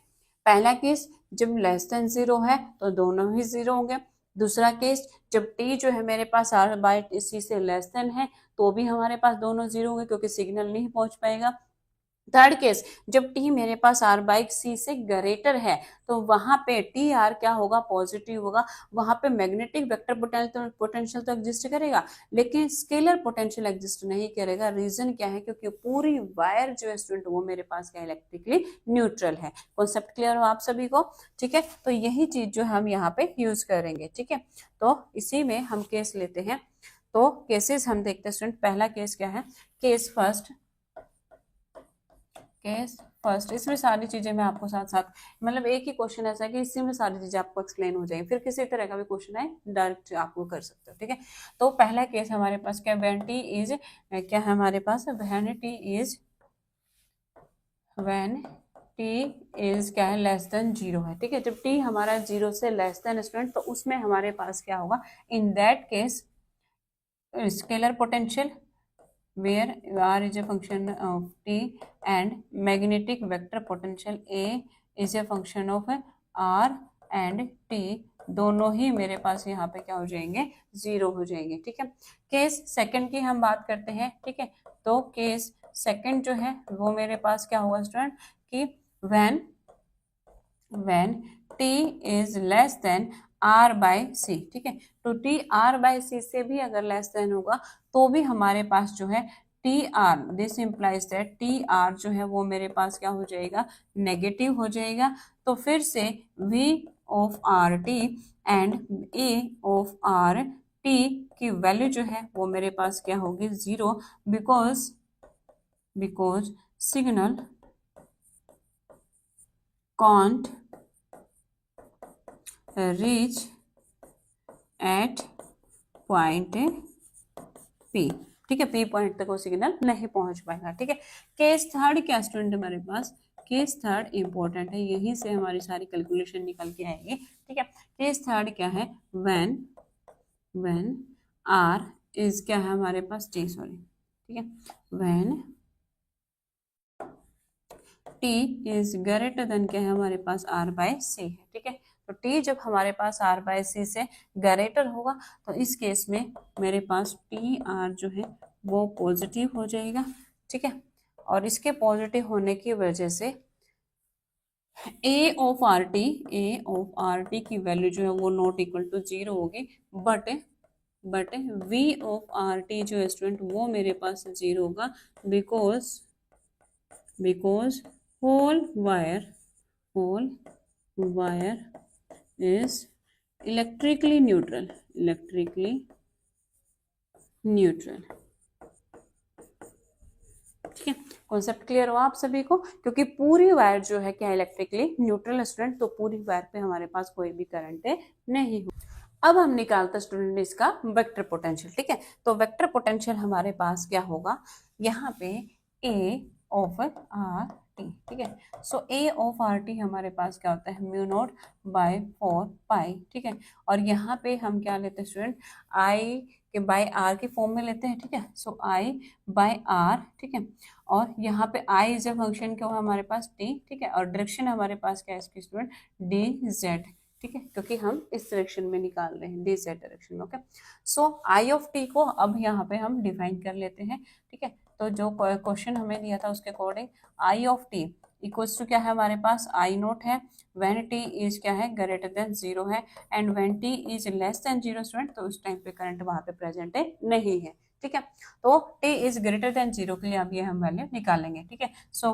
पहला केस जब लेस देन जीरो है तो दोनों ही जीरो होंगे। दूसरा केस जब टी जो है मेरे पास आर बाय सी से लेस देन है तो भी हमारे पास दोनों जीरो होंगे, क्योंकि सिग्नल नहीं पहुंच पाएगा। थर्ड केस जब टी मेरे पास आर बाई सी से ग्रेटर है तो वहां पे टी आर क्या होगा, पॉजिटिव होगा। वहां पे मैग्नेटिक वेक्टर पोटेंशियल तो एग्जिस्ट करेगा, लेकिन स्केलर पोटेंशियल एग्जिस्ट नहीं करेगा। रीजन क्या है, क्योंकि पूरी वायर जो है स्टूडेंट वो मेरे पास क्या इलेक्ट्रिकली न्यूट्रल है। कॉन्सेप्ट क्लियर हो आप सभी को, ठीक है। तो यही चीज जो हम यहाँ पे यूज करेंगे, ठीक है। तो इसी में हम केस लेते हैं, तो केसेस हम देखते हैं स्टूडेंट। पहला केस क्या है, केस फर्स्ट, इसमें सारी चीजें मैं आपको साथ साथ, मतलब एक ही क्वेश्चन ऐसा है कि इसी में सारी चीजें आपको एक्सप्लेन हो जाएंगी, फिर किसी तरह का भी क्वेश्चन है डायरेक्ट आपको कर सकते हो, ठीक है। तो पहला केस हमारे पास क्या, व्हेन टी इज, क्या है हमारे पास, व्हेन टी इज क्या है, लेस देन जीरो है, ठीक है। जब टी हमारा जीरो से लेस देन स्टूडेंट, तो उसमें हमारे पास क्या होगा, in that case scalar potential where r is a function of t and magnetic vector potential a is a function of r and t, दोनों ही मेरे पास यहाँ पे क्या हो जाएंगे, जीरो हो जाएंगे, ठीक है। केस सेकंड की हम बात करते हैं, ठीक है। तो केस सेकंड जो है वो मेरे पास क्या होगा स्टूडेंट, कि when t is less than r by C, ठीक है। तो t r बाय सी से भी अगर लेस देन होगा तो भी हमारे पास जो है T R, this implies that T R जो है वो मेरे पास क्या हो जाएगा, नेगेटिव हो जाएगा। तो फिर से V of R T and A of R T की वैल्यू जो है वो मेरे पास क्या होगी, 0, because signal can't reach at point P. ठीक है, पी पॉइंट तक वो सिग्नल नहीं पहुंच पाएगा। ठीक है, केस थर्ड क्या स्टूडेंट हमारे पास, केस थर्ड इंपॉर्टेंट है, यहीं से हमारी सारी कैलकुलेशन निकल के आएगी। ठीक है, केस थर्ड क्या है, व्हेन आर इज क्या है हमारे पास, टी, सॉरी, ठीक है, when T is greater than क्या है हमारे पास, आर बाय सी है। ठीक है, तो टी जब हमारे पास आर बाय सी से ग्रेटर होगा तो इस केस में मेरे पास टी आर जो है वो पॉजिटिव हो जाएगा। ठीक है, और इसके पॉजिटिव होने की वजह से ए ऑफ आर टी की वैल्यू जो है वो नॉट इक्वल टू 0 होगी, but V of R T जो है स्टूडेंट वो मेरे पास 0 होगा, because whole wire is electrically neutral। ठीक है, कॉन्सेप्ट क्लियर हुआ आप सभी को, क्योंकि पूरी वायर जो है क्या इलेक्ट्रिकली न्यूट्रल स्टूडेंट, तो पूरी वायर पे हमारे पास कोई भी करंट नहीं हो। अब हम निकालते स्टूडेंट इसका वेक्टर पोटेंशियल। ठीक है, तो वेक्टर पोटेंशियल हमारे पास क्या होगा, यहाँ पे ए ऑफ आर टी। ठीक है, सो ए ऑफ आर टी हमारे पास क्या होता है, म्यू नॉट बाय 4 पाई। ठीक है, और यहाँ पे हम क्या लेते हैं स्टूडेंट, आई के बाय आर के फॉर्म में लेते हैं। ठीक है, सो आई बाय आर। ठीक है, और यहाँ पे आई इज अ फंक्शन क्या हुआ हमारे पास, टी। ठीक है, और डायरेक्शन हमारे पास क्या है इसकी स्टूडेंट, डी जेड। ठीक है, क्योंकि हम इस डायरेक्शन में निकाल रहे हैं, डी जेड डायरेक्शन में। Okay, so I of T को अब यहाँ पे हम डिफाइन कर लेते हैं। ठीक है, तो जो क्वेश्चन हमें दिया था उसके according I of T equals to क्या है हमारे पास, आई नोट है व्हेन टी इज क्या है, ग्रेटर देन 0 है, and when T is less than 0 student, तो उस टाइम पे करंट वहां पे प्रेजेंट नहीं है। ठीक है, तो टी इज ग्रेटर देन 0 के लिए अब ये हम वैल्यू निकालेंगे। ठीक है, so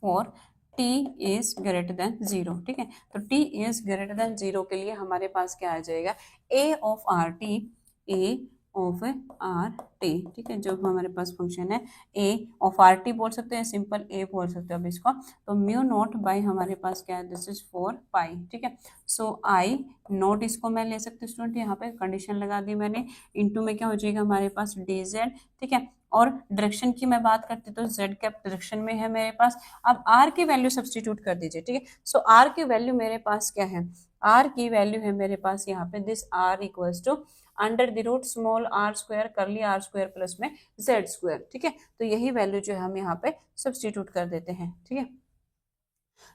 for T is greater than 0। ठीक है, तो टी इज ग्रेटर देन 0 के लिए हमारे पास क्या आ जाएगा, A of R T, A of R T. ठीक है, जो हमारे पास फंक्शन है ए ऑफ आर टी बोल सकते हैं, सिंपल ए बोल सकते हो अब इसको, तो म्यू नॉट बाई हमारे पास क्या है, दिस इज 4 पाई। ठीक है, सो आई नॉट इसको मैं ले सकती हूँ स्टूडेंट, यहाँ पे कंडीशन लगा दी मैंने, इनटू में क्या हो जाएगा हमारे पास डी जेड। ठीक है, और डायरेक्शन की मैं बात करती तो जेड कैप डायरेक्शन में है मेरे पास। अब आर की वैल्यू सब्सटीट्यूट कर दीजिए। ठीक है, सो आर की वैल्यू मेरे पास क्या है, आर की वैल्यू है मेरे पास यहाँ पे this R equals to under the root small R square curly R square plus में जेड स्क्वायर। ठीक है, तो यही वैल्यू जो है हम यहाँ पे सब्सटीट्यूट कर देते हैं। ठीक है,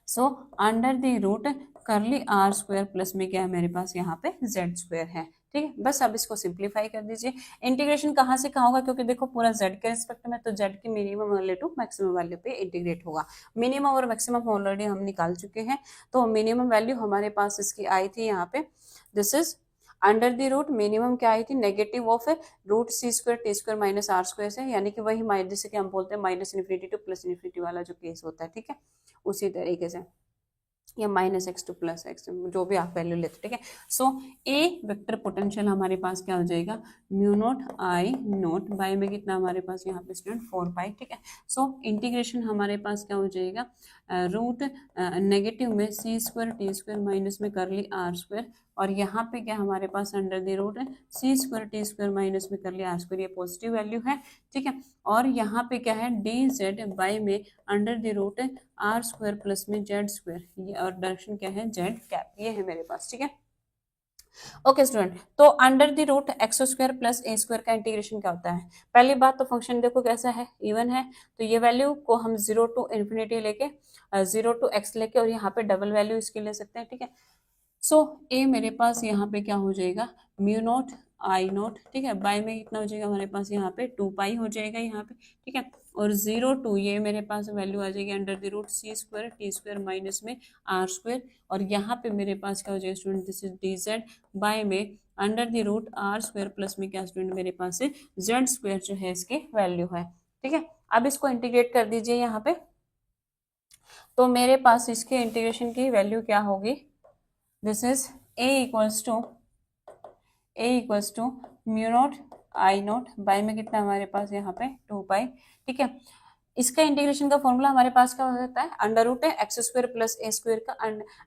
सो अंडर द रूट करली आर स्क्वायर प्लस में क्या है मेरे पास यहाँ पे जेड स्क्वायर है। ठीक है, बस अब इसको सिंप्लीफाई कर दीजिए। इंटीग्रेशन कहाँ से कहाँ होगा, क्योंकि देखो पूरा जेड के रिस्पेक्ट में, तो जेड की minimum value to maximum value पे इंटीग्रेट होगा। मिनिमम और मैक्सिमम ऑलरेडी हम निकाल चुके हैं, तो मिनिमम वैल्यू हमारे पास इसकी आई थी यहाँ पे, this is under the root, minimum क्या आई थी, negative of root C square T square minus R square से, यानी कि वही माइनस, जैसे कि हम बोलते हैं minus infinity two plus infinity वाला जो केस होता है। ठीक है, उसी तरीके से, या minus x two plus x, जो भी आप वैल्यू लेते। ठीक है, सो ए वेक्टर पोटेंशियल हमारे पास क्या हो जाएगा, mu naught I not by में कितना हमारे पास यहाँ पे स्टूडेंट 4 पाई। ठीक है, सो इंटीग्रेशन हमारे पास क्या हो जाएगा, रूट नेगेटिव में C square T square minus में करली आर स्क्वायर, और यहाँ पे क्या हमारे पास under the root C square T square minus में करली आर स्क्वायर, ये पॉजिटिव वैल्यू है। ठीक है, और यहाँ पे क्या है डी जेड बाई में under the root R square plus में जेड स्क्वायर, ये और डायरेक्शन क्या है जेड कैप, ये है मेरे पास। ठीक है, ओके स्टूडेंट, तो under the root X square plus A square का इंटीग्रेशन क्या होता है, पहली बात तो फंक्शन देखो कैसा है, इवन है, तो ये वैल्यू को हम 0 टू इन्फिनिटी लेके 0 टू एक्स लेके, और यहाँ पे डबल वैल्यू इसकी ले सकते हैं। ठीक है, सो ए मेरे पास यहाँ पे क्या हो जाएगा, म्यू नॉट आई नॉट, ठीक है, बाय में कितना हो जाएगा हमारे पास यहाँ पे 2 पाई हो जाएगा यहाँ पे, ठीक है, और 0 टू ये मेरे पास वैल्यू आ जाएगी under the root C square T square minus में आर स्क्वायर, और यहाँ पे मेरे पास क्या हो जाएगा student, this is D Z, by में under the root R square plus में क्या स्टूडेंट मेरे पास है जेड स्क्वायर जो है इसके वैल्यू है, ठीक है। अब इसको इंटीग्रेट कर दीजिए यहाँ पे, तो मेरे पास इसके इंटीग्रेशन की वैल्यू क्या होगी, this is A equals to mu naught I naught by में कितना हमारे पास यहाँ पे 2 पाई, ठीक है। इसका इंटीग्रेशन का फॉर्मूला हमारे पास क्या हो जाता है, अंडर रूट है X square plus A square का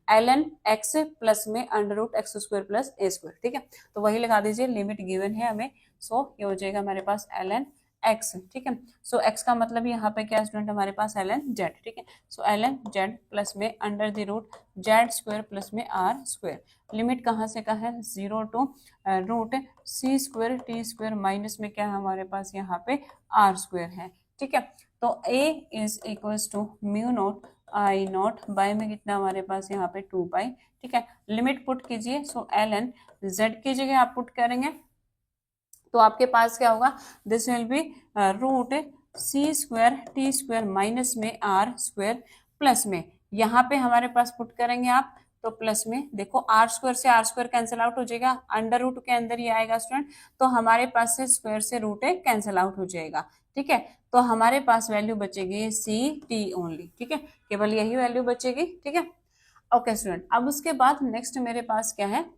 एल एन एक्स प्लस में under root X square plus A square, ठीक है, तो वही लगा दीजिए, लिमिट गिवन है हमें, सो ये हो जाएगा हमारे पास एल एन एक्स, ठीक है। सो एक्स का मतलब यहाँ पे क्या स्टूडेंट हमारे पास एल एन जेड, ठीक है, so L N Z plus में under the root Z square plus में आर स्क्वायर, लिमिट कहाँ से कहाँ है 0 to root C square T square minus में क्या है हमारे पास यहाँ पे आर स्क्वायर है, ठीक है। तो a is equals to mu naught I naught by में कितना हमारे पास यहाँ पे 2 पाई, ठीक है, लिमिट पुट कीजिए, सो एल एन जेड की जगह आप पुट करेंगे तो आपके पास क्या होगा, this will be root C square T square minus में आर स्क्वायर प्लस में यहाँ पे हमारे पास पुट करेंगे आप, तो प्लस में देखो आर स्क्वायर से आर स्क्वायर कैंसिल आउट हो जाएगा, अंडर रूट के अंदर ही आएगा स्टूडेंट, तो हमारे पास से स्क्वायर से रूट कैंसिल आउट हो जाएगा, ठीक है, तो हमारे पास वैल्यू बचेगी सी टी ओनली, ठीक है, केवल यही वैल्यू बचेगी, ठीक है। ओके स्टूडेंट, अब उसके बाद नेक्स्ट मेरे पास क्या है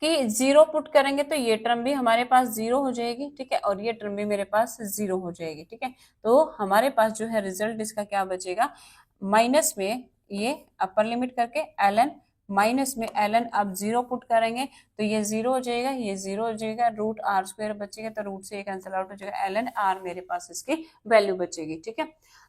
कि 0 पुट करेंगे तो ये टर्म भी हमारे पास 0 हो जाएगी, ठीक है, और ये टर्म भी मेरे पास 0 हो जाएगी, ठीक है, तो हमारे पास जो है रिजल्ट इसका क्या बचेगा, माइनस में ये अपर लिमिट करके एल एन माइनस में एल एन अब 0 पुट करेंगे तो ये 0 हो जाएगा, ये 0 हो जाएगा, रूट आर स्क्वायर बचेगा तो रूट से ये कैंसिल आउट हो जाएगा, एल एन आर मेरे पास इसकी वैल्यू बचेगी, ठीक है।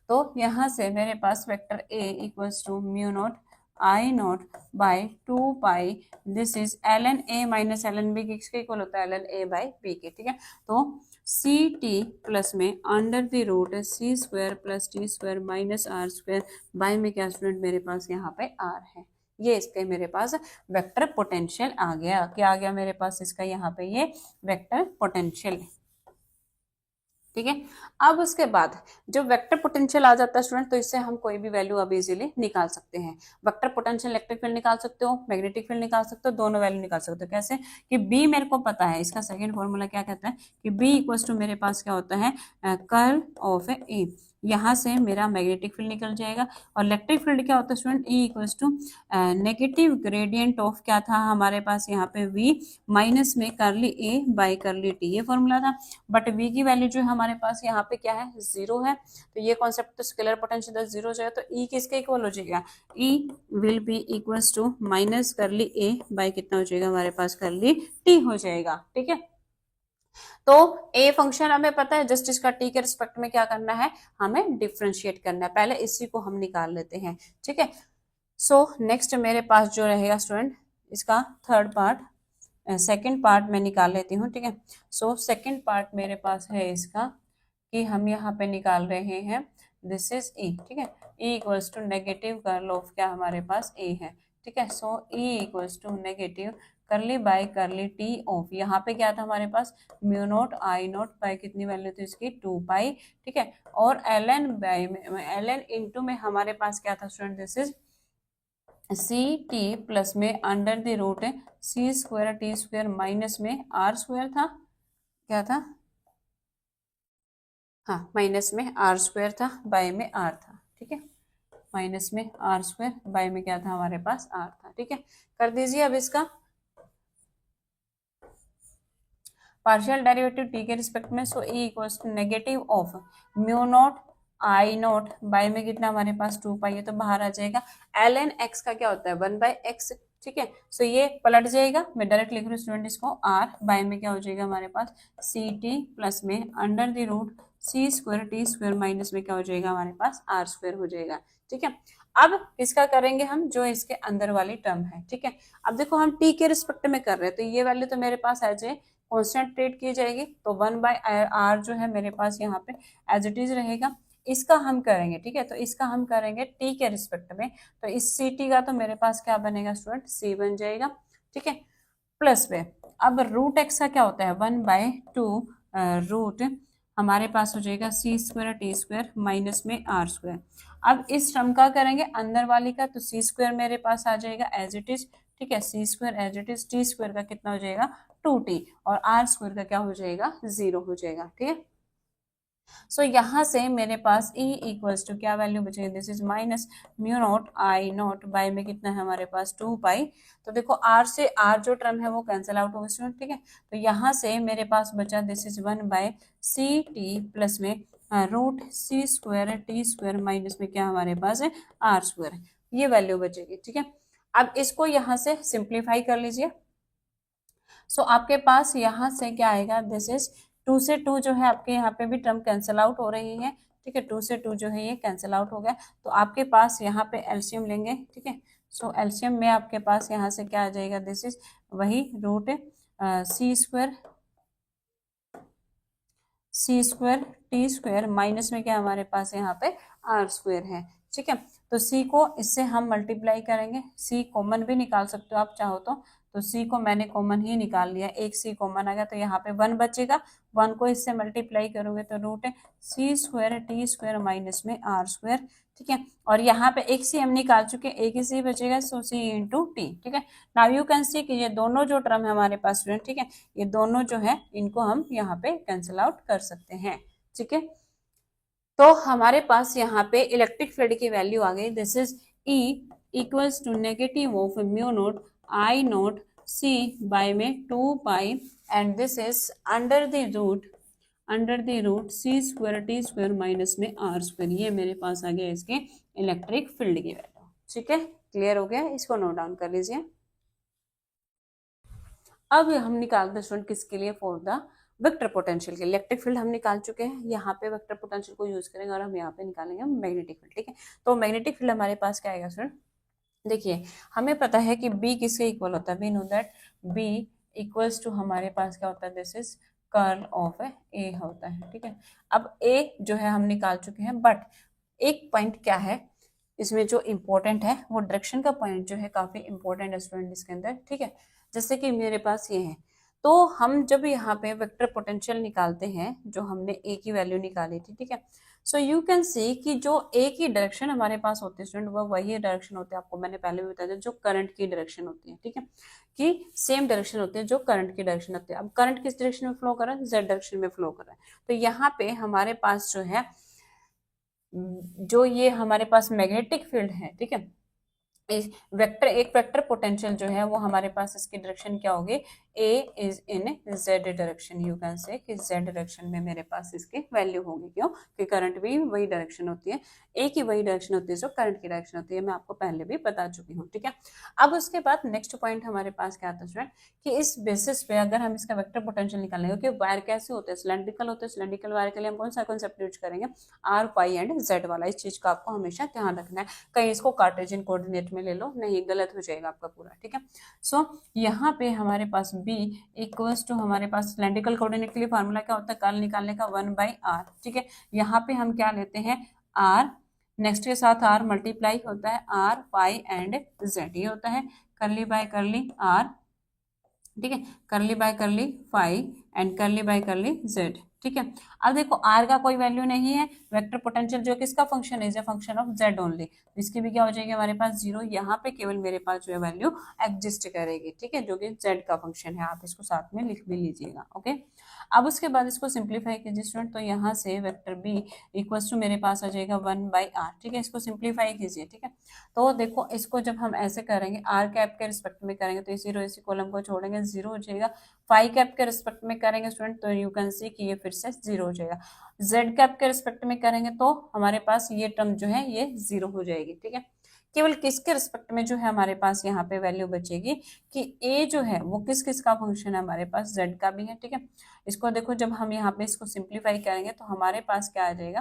तो यहाँ से मेरे पास vector A equals to mu naught I naught by 2 pi, this is L N A minus L N B किसके इक्वल होता है, L N A by B के, ठीक है, तो सी टी प्लस में under the root C square plus T square minus R square by में क्या स्टूडेंट मेरे पास यहाँ पे आर है, ये इसके मेरे पास वेक्टर पोटेंशियल आ गया, क्या आ गया मेरे पास इसका यहाँ पे ये वेक्टर पोटेंशियल, ठीक है। अब उसके बाद जब वेक्टर पोटेंशियल आ जाता है स्टूडेंट तो इससे हम कोई भी वैल्यू अब इजीली निकाल सकते हैं, वेक्टर पोटेंशियल इलेक्ट्रिक फील्ड निकाल सकते हो, मैग्नेटिक फील्ड निकाल सकते हो, दोनों वैल्यू निकाल सकते हो, कैसे कि B मेरे को पता है, इसका सेकंड फॉर्मूला क्या कहता है कि B इक्वल्स टू मेरे पास क्या होता है कर्ल ऑफ ए, यहाँ से मेरा मैग्नेटिक फील्ड निकल जाएगा, और इलेक्ट्रिक फील्ड क्या होता है student E equals to negative gradient of क्या था हमारे पास यहाँ पे V माइनस में करली A बाई करली T, ये फॉर्मूला था, बट V की वैल्यू जो हमारे पास यहाँ पे क्या है 0 है, तो ये कॉन्सेप्ट तो स्केलर पोटेंशियल 0 हो जाएगा, तो E किसके इक्वल हो जाएगा, E will be equals to minus curly A by कितना हो जाएगा हमारे पास करली T हो जाएगा, ठीक है। तो ए फंक्शन हमें पता है, जस्ट इसका टी के रिस्पेक्ट में क्या करना है, हमें डिफ्रेंशिएट करना है, पहले इसी को हम निकाल लेते हैं, ठीक है। सो नेक्स्ट मेरे पास जो रहेगा स्टूडेंट इसका थर्ड पार्ट, सेकंड पार्ट में निकाल लेती हूँ, ठीक है। सो सेकंड पार्ट मेरे पास है इसका कि हम यहाँ पे निकाल रहे हैं दिस इज ई, ठीक है, E equals to negative curl of क्या हमारे पास ए है, ठीक है, so E equals to negative curly by curly T of, यहाँ पे क्या था हमारे पास mu naught I naught by कितनी वैल्यू थी इसकी 2 पाई, ठीक है, और एल एन बाय में एल एन इंटू में हमारे पास क्या था student, this is C T plus में under the root C square T square minus में आर स्क्वायर था, क्या था, हाँ माइनस में आर स्क्वायर था बाय में आर था, ठीक है, माइनस में आर स्क्वायर बाय में क्या था हमारे पास आर था, ठीक है। कर दीजिए अब इसका पार्शियल डेरिवेटिव टी के रिस्पेक्ट में, so E equals to negative of mu naught I naught by में कितना हमारे पास 2 पाई है तो बाहर आ जाएगा, एल एन एक्स का क्या होता है 1 बाय एक्स, ठीक है, सो ये पलट जाएगा, मैं डायरेक्ट लिख रही हूँ स्टूडेंट इसको आर बाय में क्या हो जाएगा हमारे पास सी टी प्लस में under the root C square T square minus में क्या हो जाएगा हमारे पास आर स्क्वायर हो जाएगा, ठीक है। अब इसका करेंगे हम जो इसके अंदर वाली टर्म है, ठीक है। अब देखो हम टी के रिस्पेक्ट में कर रहे हैं तो ये वैल्यू तो मेरे पास एज ए कॉन्स्टेंट ट्रीट की जाएगी, तो 1 बाय आर जो है मेरे पास यहाँ पे एज इट इज रहेगा, इसका हम करेंगे, ठीक है, तो इसका हम करेंगे टी के रिस्पेक्ट में, तो इस सी टी का तो मेरे पास क्या बनेगा स्टूडेंट सी बन जाएगा, ठीक है, प्लस पे अब रूट एक्स का क्या होता है 1/2 रूट हमारे पास हो जाएगा सी स्क्वायर टी स्क्वायर माइनस में आर स्क्वायर। अब इस टर्म का करेंगे अंदर वाली का, तो सी स्क्वायर मेरे पास आ जाएगा एज इट इज, ठीक है, C square as it is, T square का कितना हो जाएगा 2t और आर स्क्वायर का क्या हो जाएगा 0 हो जाएगा, ठीक है। सो यहाँ से मेरे पास E इक्वल्स टू क्या वैल्यू बचेगी, this is minus mu naught I naught by में कितना है हमारे पास 2 पाई। तो देखो R से R जो टर्म है वो कैंसिल आउट होगा स्टूडेंट, ठीक है। तो यहाँ से मेरे पास बचा दिस इज 1/ct प्लस में root C square T square minus में क्या हमारे पास है आर स्क्वायर, ये वैल्यू बचेगी, ठीक है। अब इसको यहाँ से सिंप्लीफाई कर लीजिए। सो आपके पास यहाँ से क्या आएगा, दिस इज 2 से 2 जो है आपके यहाँ पे भी टर्म कैंसिल आउट हो रही है, ठीक है, 2 से 2 जो है ये कैंसिल आउट हो गया। तो आपके पास यहाँ पे एलसीएम लेंगे, ठीक है। सो एलसीएम में आपके पास यहाँ से क्या आ जाएगा, दिस इज वही root C square T square minus में क्या हमारे पास यहाँ पे आर स्क्वायर है, ठीक है। तो सी को इससे हम मल्टीप्लाई करेंगे, सी कॉमन भी निकाल सकते हो आप चाहो तो सी को मैंने कॉमन ही निकाल लिया, एक सी कॉमन आ गया तो यहाँ पे 1 बचेगा, 1 को इससे मल्टीप्लाई करोगे तो root C square T square minus में आर स्क्वायर, ठीक है। और यहाँ पे एक सी हम निकाल चुके, एक ही सी बचेगा, सो सी इंटू टी, ठीक है। नाउ यू कैन सी कि ये दोनों जो टर्म है हमारे पास स्टूडेंट, ठीक है, ये दोनों जो है इनको हम यहाँ पे कैंसिल आउट कर सकते हैं, ठीक है। तो हमारे पास यहाँ पे इलेक्ट्रिक फील्ड की वैल्यू आ गई, this is E equals to negative of mu naught I naught C by में 2 pi and this is under the root C square T square minus में आर स्क्वायर, ये मेरे पास आ गया इसके इलेक्ट्रिक फील्ड की वैल्यू, ठीक है। क्लियर हो गया, इसको नोट डाउन कर लीजिए। अब हम निकालते हैं स्टूडेंट किसके लिए, फॉर द वेक्टर पोटेंशियल के। इलेक्ट्रिक फील्ड हम निकाल चुके हैं, यहाँ पे वेक्टर पोटेंशियल को यूज करेंगे और हम यहाँ पे निकालेंगे मैग्नेटिक फील्ड, ठीक है। तो मैग्नेटिक फील्ड हमारे पास क्या आएगा स्टूडेंट, देखिए हमें पता है कि B किसके इक्वल होता है, we know that B equals to हमारे पास क्या होता है, this is curl of A होता है, ठीक है। अब A जो है हम निकाल चुके हैं, बट एक पॉइंट क्या है इसमें जो इम्पोर्टेंट है, वो डायरेक्शन का पॉइंट जो है काफी इंपॉर्टेंट है स्टूडेंट इसके अंदर, ठीक है। जैसे कि मेरे पास ये है, तो हम जब यहाँ पे वेक्टर पोटेंशियल निकालते हैं, जो हमने ए की वैल्यू निकाली थी, ठीक है। सो यू कैन सी कि जो ए की डायरेक्शन हमारे पास होती है स्टूडेंट, वो वही डायरेक्शन होती है, आपको मैंने पहले भी बताया था, जो करंट की डायरेक्शन होती है, ठीक है, कि सेम डायरेक्शन होती है जो करंट की डायरेक्शन होती है। अब करंट किस डायरेक्शन में फ्लो कर रहा है, जेड डायरेक्शन में फ्लो कर रहा है। तो यहाँ पे हमारे पास जो है, जो ये हमारे पास मैग्नेटिक फील्ड है, ठीक है, एक वेक्टर पोटेंशियल जो है वो हमारे पास इसकी डायरेक्शन क्या होगी, A is in Z direction, you can say कि जेड डायरेक्शन में मेरे पास इसकी वैल्यू होगी, क्यों कि करंट भी वही डायरेक्शन होती है, ए की वही डायरेक्शन होती है जो करंट की डायरेक्शन होती है, मैं आपको पहले भी बता चुकी हूँ, ठीक है। अब उसके बाद नेक्स्ट पॉइंट हमारे पास क्या आता है स्टूडेंट, कि इस बेसिस पे अगर हम इसका वेक्टर पोटेंशियल निकालेंगे, क्योंकि वायर कैसे होते हैं, सिलेंड्रिकल होते हैं, सिलेंड्रिकल वायर के लिए हम कौन सा कॉन्सेप्ट यूज करेंगे, आर पाई एंड जेड वाला, इस चीज का आपको हमेशा ध्यान रखना है, कहीं इसको कार्टेशियन कोऑर्डिनेट में ले लो, नहीं गलत हो जाएगा आपका पूरा, ठीक है। सो यहाँ पे हमारे पास B इक्वल्स टू हमारे पास सिलेंड्रिकल कोऑर्डिनेट के लिए फार्मूला क्या होता है, कर्ल निकालने का 1/r, ठीक है। यहाँ पे हम क्या लेते हैं r, नेक्स्ट के साथ r मल्टीप्लाई होता है, r पाई एंड z, ये होता है करली बाय करली r, ठीक है, curly by curly phi and curly by curly Z, ठीक है। अब देखो आर का कोई वैल्यू नहीं है, वेक्टर पोटेंशियल जो किसका फंक्शन है, is a function of Z only, इसकी भी क्या हो जाएगी हमारे पास 0, यहाँ पे केवल मेरे पास जो है वैल्यू एग्जिस्ट करेगी, ठीक है, जो कि जेड का फंक्शन है, आप इसको साथ में लिख भी लीजिएगा, ओके। अब उसके बाद इसको सिंप्लीफाई कीजिए स्टूडेंट, तो यहाँ से वेक्टर बी इक्वल्स टू मेरे पास आ जाएगा 1/r, ठीक है, इसको सिंप्लीफाई कीजिए, ठीक है। तो देखो इसको जब हम ऐसे करेंगे, आर कैप के रिस्पेक्ट में करेंगे तो इसी कॉलम को छोड़ेंगे 0 हो जाएगा, फाई कैप के रिस्पेक्ट में करेंगे स्टूडेंट तो यू कैन सी कि ये फिर से 0 हो जाएगा, जेड कैप के रिस्पेक्ट में करेंगे तो हमारे पास ये टर्म जो है ये 0 हो जाएगी, ठीक है। केवल किसके रिस्पेक्ट में जो है हमारे पास यहाँ पे वैल्यू बचेगी कि ए जो है वो किस किस का फंक्शन है, हमारे पास जेड का भी है, ठीक है। इसको देखो जब हम यहाँ पे इसको सिंप्लीफाई करेंगे तो हमारे पास क्या आ जाएगा,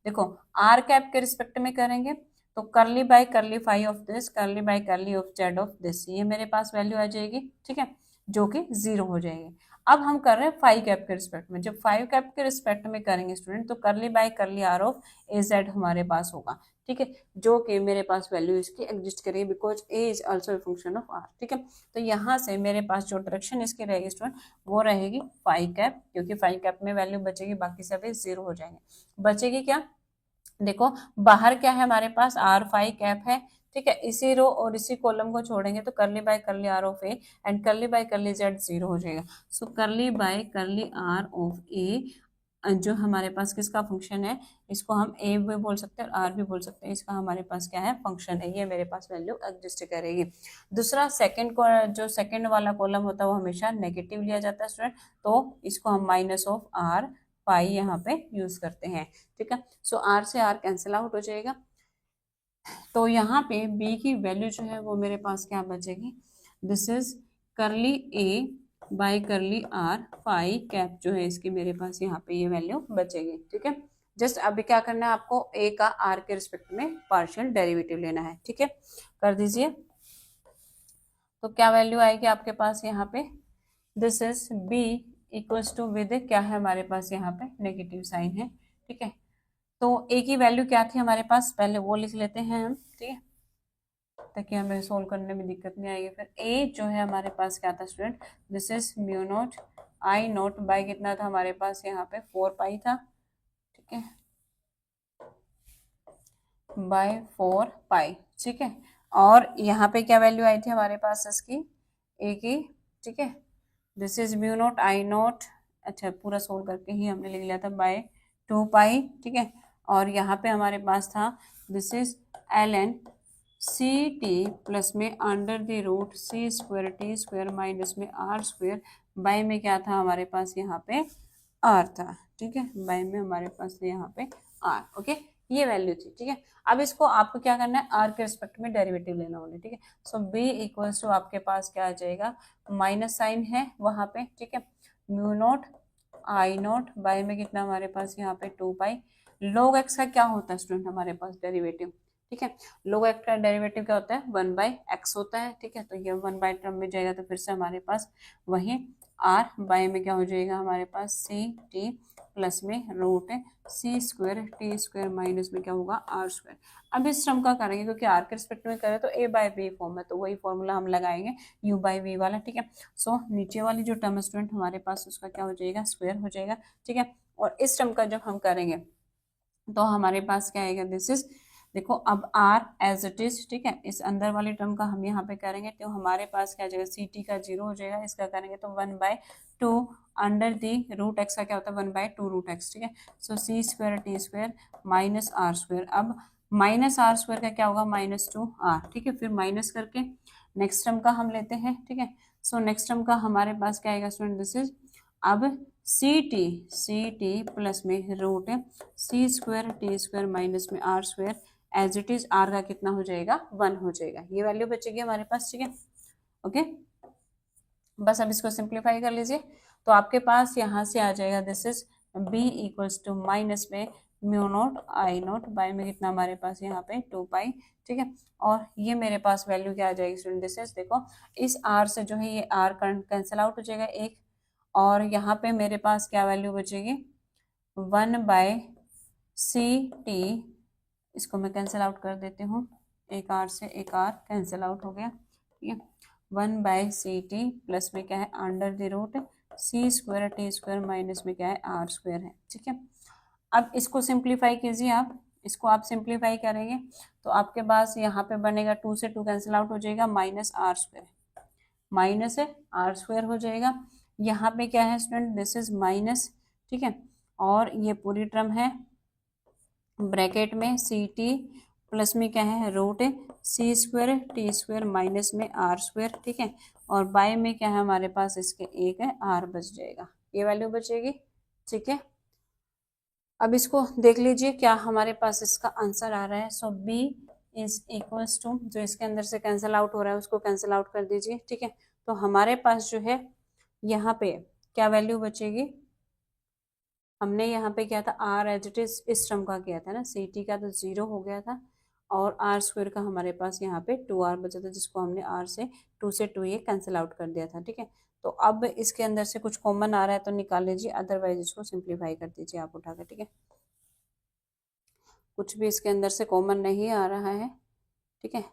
देखो आर कैप के रिस्पेक्ट में करेंगे तो curly by curly phi of this, curly by curly of Z of this, ये मेरे पास वैल्यू आ जाएगी, ठीक है, जो कि 0 हो जाएगी। अब हम कर रहे हैं फाई कैप के रिस्पेक्ट में। जब फाई कैप के रिस्पेक्ट में करेंगे स्टूडेंट तो curly by curly R of A Z हमारे पास होगा, ठीक है, जो कि मेरे पास वैल्यू इसकी एग्जिस्ट करेगी because A is also a function of R, ठीक है। तो यहाँ से मेरे पास जो डायरेक्शन इसकी रहेगी स्टूडेंट वो रहेगी फाई कैप, क्योंकि फाई कैप में वैल्यू बचेगी, बाकी सभी जीरो हो जाएंगे। बचेगी क्या, देखो बाहर क्या है हमारे पास आर फाई कैप है, ठीक है, इसी रो और इसी कॉलम को छोड़ेंगे तो curly by curly R of A and curly by curly Z zero हो जाएगा। सो करली by curly R of A जो हमारे पास किसका फंक्शन है, इसको हम ए भी बोल सकते हैं और आर भी बोल सकते हैं, इसका हमारे पास क्या है फंक्शन है, ये मेरे पास वैल्यू एग्जिस्ट करेगी। दूसरा सेकंड को जो सेकंड वाला कॉलम होता है वो हमेशा नेगेटिव लिया जाता है स्टूडेंट, तो इसको हम माइनस ऑफ आर पाई यहाँ पे यूज करते हैं, ठीक है। सो आर से आर कैंसिल आउट हो जाएगा, तो यहाँ पे बी की वैल्यू जो है वो मेरे पास क्या बचेगी, this is curly A by curly R phi cap जो है इसकी मेरे पास यहाँ पे ये वैल्यू बचेगी, ठीक है। जस्ट अभी क्या करना है आपको, ए का आर के रिस्पेक्ट में पार्शियल डेरिवेटिव लेना है, ठीक है, कर दीजिए। तो क्या वैल्यू आएगी आपके पास यहाँ पे, this is B equals to with क्या है हमारे पास यहाँ पे नेगेटिव साइन है, ठीक है। तो ए की वैल्यू क्या थी हमारे पास, पहले वो लिख लेते हैं हम, ठीक है, ताकि हमें सोल्व करने में दिक्कत नहीं आएगी। फिर ए जो है हमारे पास क्या था student, this is mu naught I naught by कितना था हमारे पास यहाँ पे 4 पाई था, ठीक है, बाय 4 पाई, ठीक है। और यहाँ पे क्या वैल्यू आई थी हमारे पास इसकी ए की, ठीक है, this is mu naught I not, अच्छा पूरा सोल्व करके ही हमने लिख लिया था बाय 2 पाई, ठीक है। और यहाँ पे हमारे पास था this is L N C T plus में under the root C square T square minus में आर स्क्वायर, बाय में क्या था हमारे पास यहाँ पे आर था, ठीक है, बाय में हमारे पास यहाँ पे आर, ओके, ये वैल्यू थी, ठीक है। अब इसको आपको क्या करना है, आर के रिस्पेक्ट में डेरिवेटिव लेना होगा, ठीक है। सो बी इक्वल्स टू आपके पास क्या आ जाएगा, माइनस साइन है वहां पे, ठीक है, mu naught I naught by में कितना हमारे पास यहाँ पे 2 पाई, log x का क्या होता है स्टूडेंट हमारे पास डेरिवेटिव, ठीक है, log x का डेरिवेटिव क्या होता है 1/x होता है, ठीक है। तो ये 1 टर्म में जाएगा तो फिर से हमारे पास वही r बाय में क्या हो जाएगा हमारे पास सी टी प्लस में root C square T square minus में क्या होगा आर स्क्वायर। अब इस टर्म का करेंगे क्योंकि आर के रिस्पेक्ट में करें तो a बाय बी फॉर्म है, तो वही फॉर्मूला हम लगाएंगे u बाय वी वाला, ठीक है। सो नीचे वाली जो टर्म स्टूडेंट हमारे पास उसका क्या हो जाएगा स्क्वायर हो जाएगा, ठीक है। और इस टर्म का जब हम करेंगे तो हमारे पास क्या आएगा, दिस इज देखो अब r एज इट इज, ठीक है, इस अंदर वाले टर्म का हम यहाँ पे करेंगे तो हमारे पास क्या जाएगा सी टी का 0 हो जाएगा, इसका करेंगे तो 1/2 अंडर दी रूट एक्स का क्या होता है 1/2 रूट एक्स, ठीक है। So C square T square minus R square, अब माइनस आर स्क्वायर का क्या होगा -2r, ठीक है, फिर माइनस करके नेक्स्ट टर्म का हम लेते हैं, ठीक है। सो नेक्स्ट टर्म का हमारे पास क्या आएगा स्टूडेंट, दिस इज अब सी टी प्लस में root C square T square minus में R square as it is, R का कितना हो जाएगा 1 हो जाएगा, ये वैल्यू बचेगी हमारे पास, ठीक है, ओके। बस अब इसको सिंप्लीफाई कर लीजिए तो आपके पास यहाँ से आ जाएगा this is B equals to minus में mu naught I naught by में कितना हमारे पास यहाँ पे 2 पाई, ठीक है। और ये मेरे पास वैल्यू क्या आ जाएगी स्टूडेंट, दिस इज देखो इस आर से जो है ये आर कैंसिल आउट हो जाएगा एक, और यहाँ पे मेरे पास क्या वैल्यू बचेगी 1/ct, इसको मैं कैंसिल आउट कर देती हूँ, एक आर से एक आर कैंसिल आउट हो गया, ठीक है, 1/ct प्लस में क्या है under the root C square T square minus में क्या है आर स्क्वायर है, ठीक है। अब इसको सिंप्लीफाई कीजिए आप, इसको आप सिंप्लीफाई करेंगे तो आपके पास यहाँ पे बनेगा 2 से 2 कैंसिल आउट हो जाएगा माइनस आर स्क्वायर हो जाएगा। यहाँ पे क्या है स्टूडेंट, दिस इज माइनस, ठीक है, और ये पूरी टर्म है ब्रैकेट में सी टी प्लस में क्या है root C square T square minus में आर स्क्वायर, ठीक है, और बाय में क्या है हमारे पास इसके एक है आर बच जाएगा, ये वैल्यू बचेगी, ठीक है। अब इसको देख लीजिए क्या हमारे पास इसका आंसर आ रहा है, सो बी इज इक्वल्स टू जो इसके अंदर से कैंसिल आउट हो रहा है उसको कैंसिल आउट कर दीजिए, ठीक है। तो हमारे पास जो है यहाँ पे क्या वैल्यू बचेगी, हमने यहाँ पे क्या था आर एज इट इज इस टर्म का किया था ना, सी टी का तो 0 हो गया था और आर स्क्वायर का हमारे पास यहाँ पे 2r बचा था जिसको हमने r से 2 से 2 ये कैंसिल आउट कर दिया था, ठीक है। तो अब इसके अंदर से कुछ कॉमन आ रहा है तो निकाल लीजिए, अदरवाइज इसको सिंप्लीफाई कर दीजिए आप उठा कर, ठीक है। कुछ भी इसके अंदर से कॉमन नहीं आ रहा है, ठीक है।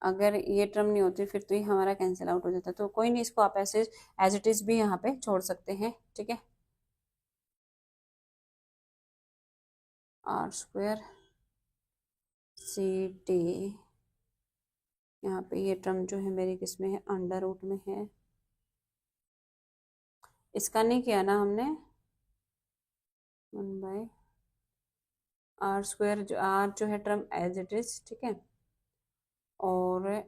अगर ये टर्म नहीं होती फिर तो ये हमारा कैंसिल आउट हो जाता, तो कोई नहीं, इसको आप ऐसे एज इट इज भी यहाँ पे छोड़ सकते हैं, ठीक है। आर स्क्वायर सी टी, यहाँ पे ये टर्म जो है मेरी किस में है, अंडर रूट में है। इसका नहीं किया ना हमने, 1/, आर स्क्वायर जो आर जो है टर्म एज इट इज, ठीक है। और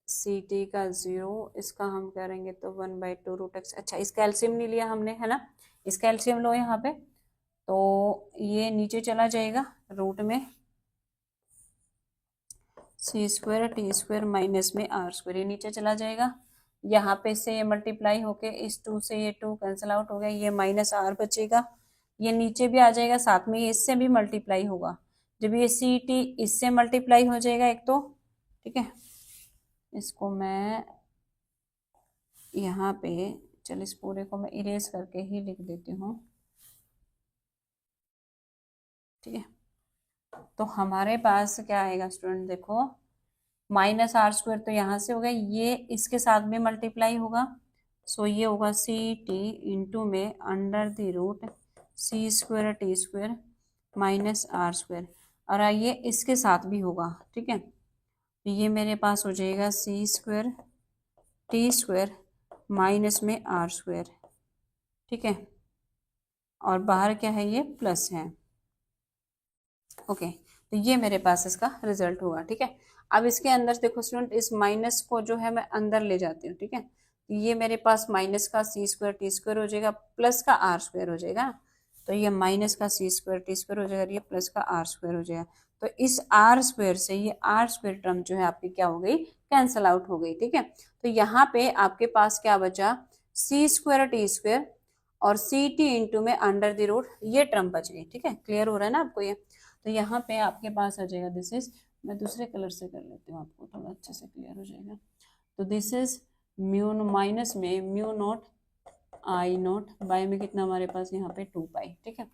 सी टी का 0, इसका हम करेंगे तो 1/2√x। अच्छा, इसका एलसीएम नहीं लिया हमने, है ना, इसका एलसीएम लो यहाँ पे, तो ये नीचे चला जाएगा रूट में c²t² माइनस में r², ये नीचे चला जाएगा। यहाँ पे से ये मल्टीप्लाई होके इस 2 से ये 2 कैंसिल आउट हो गया, ये माइनस r बचेगा, ये नीचे भी आ जाएगा, साथ में ये इससे भी मल्टीप्लाई होगा। जब ये सी टी इससे मल्टीप्लाई हो जाएगा एक तो, ठीक है। इसको मैं यहाँ पे, चल इस पूरे को मैं इरेज करके ही लिख देती हूँ, ठीक है। तो हमारे पास क्या आएगा स्टूडेंट, देखो -r² तो यहाँ से होगा, ये इसके साथ में मल्टीप्लाई होगा, सो ये होगा सी टी इंटू में under the root c²t² minus r², और ये इसके साथ भी होगा, ठीक है। तो ये मेरे पास हो जाएगा c²t² माइनस में r², ठीक है। और बाहर क्या है, ये प्लस है, ओके। तो ये मेरे पास इसका रिजल्ट हुआ, ठीक है। अब इसके अंदर देखो स्टूडेंट, इस माइनस को जो है मैं अंदर ले जाती हूँ, ठीक है। तो ये मेरे पास माइनस का c²t² हो जाएगा, प्लस का r² हो जाएगा, तो ये माइनस का c²t² हो जाएगा, ये प्लस का r² हो जाएगा। तो इस r² से ये r² टर्म जो है आपकी क्या हो गई, कैंसल आउट हो गई, ठीक है। तो यहाँ पे आपके पास क्या बचा, c²t² और सी टी इंटू में अंडर द रूट, ये टर्म बच गई, ठीक है। क्लियर हो रहा है ना आपको ये। तो यहाँ पे आपके पास आ जाएगा, दिस इज, मैं दूसरे कलर से कर लेती हूँ आपको थोड़ा अच्छे से क्लियर हो जाएगा। तो दिस इज म्यू माइनस में μ0 I0 बाय में कितना हमारे पास यहाँ पे 2π, ठीक है।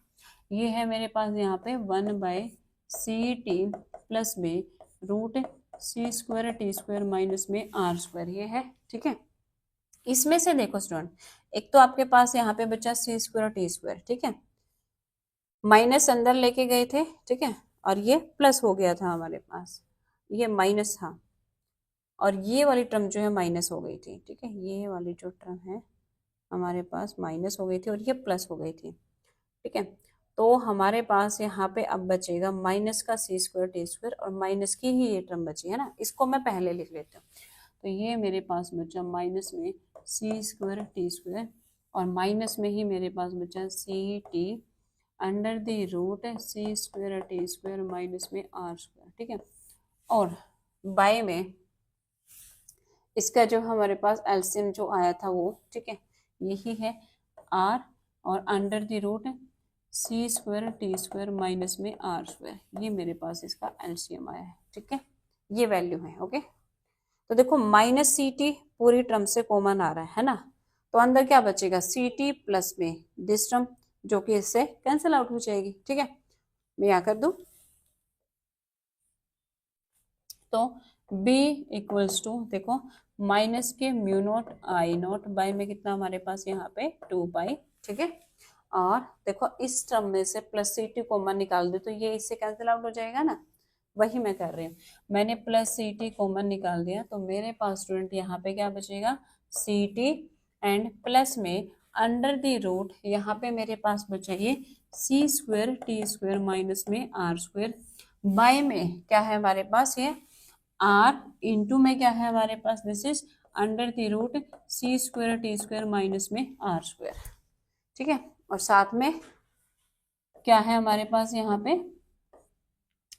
ये है मेरे पास यहाँ पे 1/c t प्लस में रूट c²t² माइनस में r², ये है, ठीक है। इसमें से देखो स्टूडेंट, एक तो आपके पास यहाँ पे बचा c²t², ठीक है, माइनस अंदर लेके गए थे, ठीक है, और ये प्लस हो गया था हमारे पास, ये माइनस था, और ये वाली टर्म जो है माइनस हो गई थी, ठीक है। ये वाली जो टर्म है हमारे पास माइनस हो गई थी और ये प्लस हो गई थी, ठीक है। तो हमारे पास यहाँ पे अब बचेगा माइनस का c²t² और माइनस की ही ये टर्म बची है ना, इसको मैं पहले लिख लेती हूँ। तो ये मेरे पास बचा माइनस में c²t² और माइनस में ही मेरे पास बचा C T under the root c²t² minus में r², ठीक है। और बाय में इसका जो हमारे पास एलसीएम जो आया था वो, ठीक है, यही है r, और under the root c²t² minus में r², ये मेरे पास इसका एलसीएम आया है, ठीक है, ये वैल्यू है, ओके। तो देखो माइनस सी टी पूरी टर्म से कॉमन आ रहा है ना, तो अंदर क्या बचेगा, सी टी प्लस में दिस टर्म जो कि इससे कैंसिल आउट हो जाएगी, ठीक है। मैं यहाँ कर दूं, तो b इक्वल्स टू, देखो माइनस के μ0 I0 बाय में कितना हमारे पास यहाँ पे 2π, ठीक है। और देखो इस टर्म में से प्लस सी टी कॉमन निकाल दे तो ये इससे कैंसिल आउट हो जाएगा ना, वही मैं कर रही हूँ, मैंने प्लस सी टी कॉमन निकाल दिया, तो मेरे पास स्टूडेंट यहाँ पे क्या बचेगा, सी टी एंड प्लस में अंडर द रूट, यहाँ पे मेरे पास बचा ये c²t² माइनस में r², बाय में क्या है हमारे पास, ये r इंटू में क्या है हमारे पास, this is under the root c²t² minus में r², ठीक है। और साथ में क्या है हमारे पास यहाँ पे,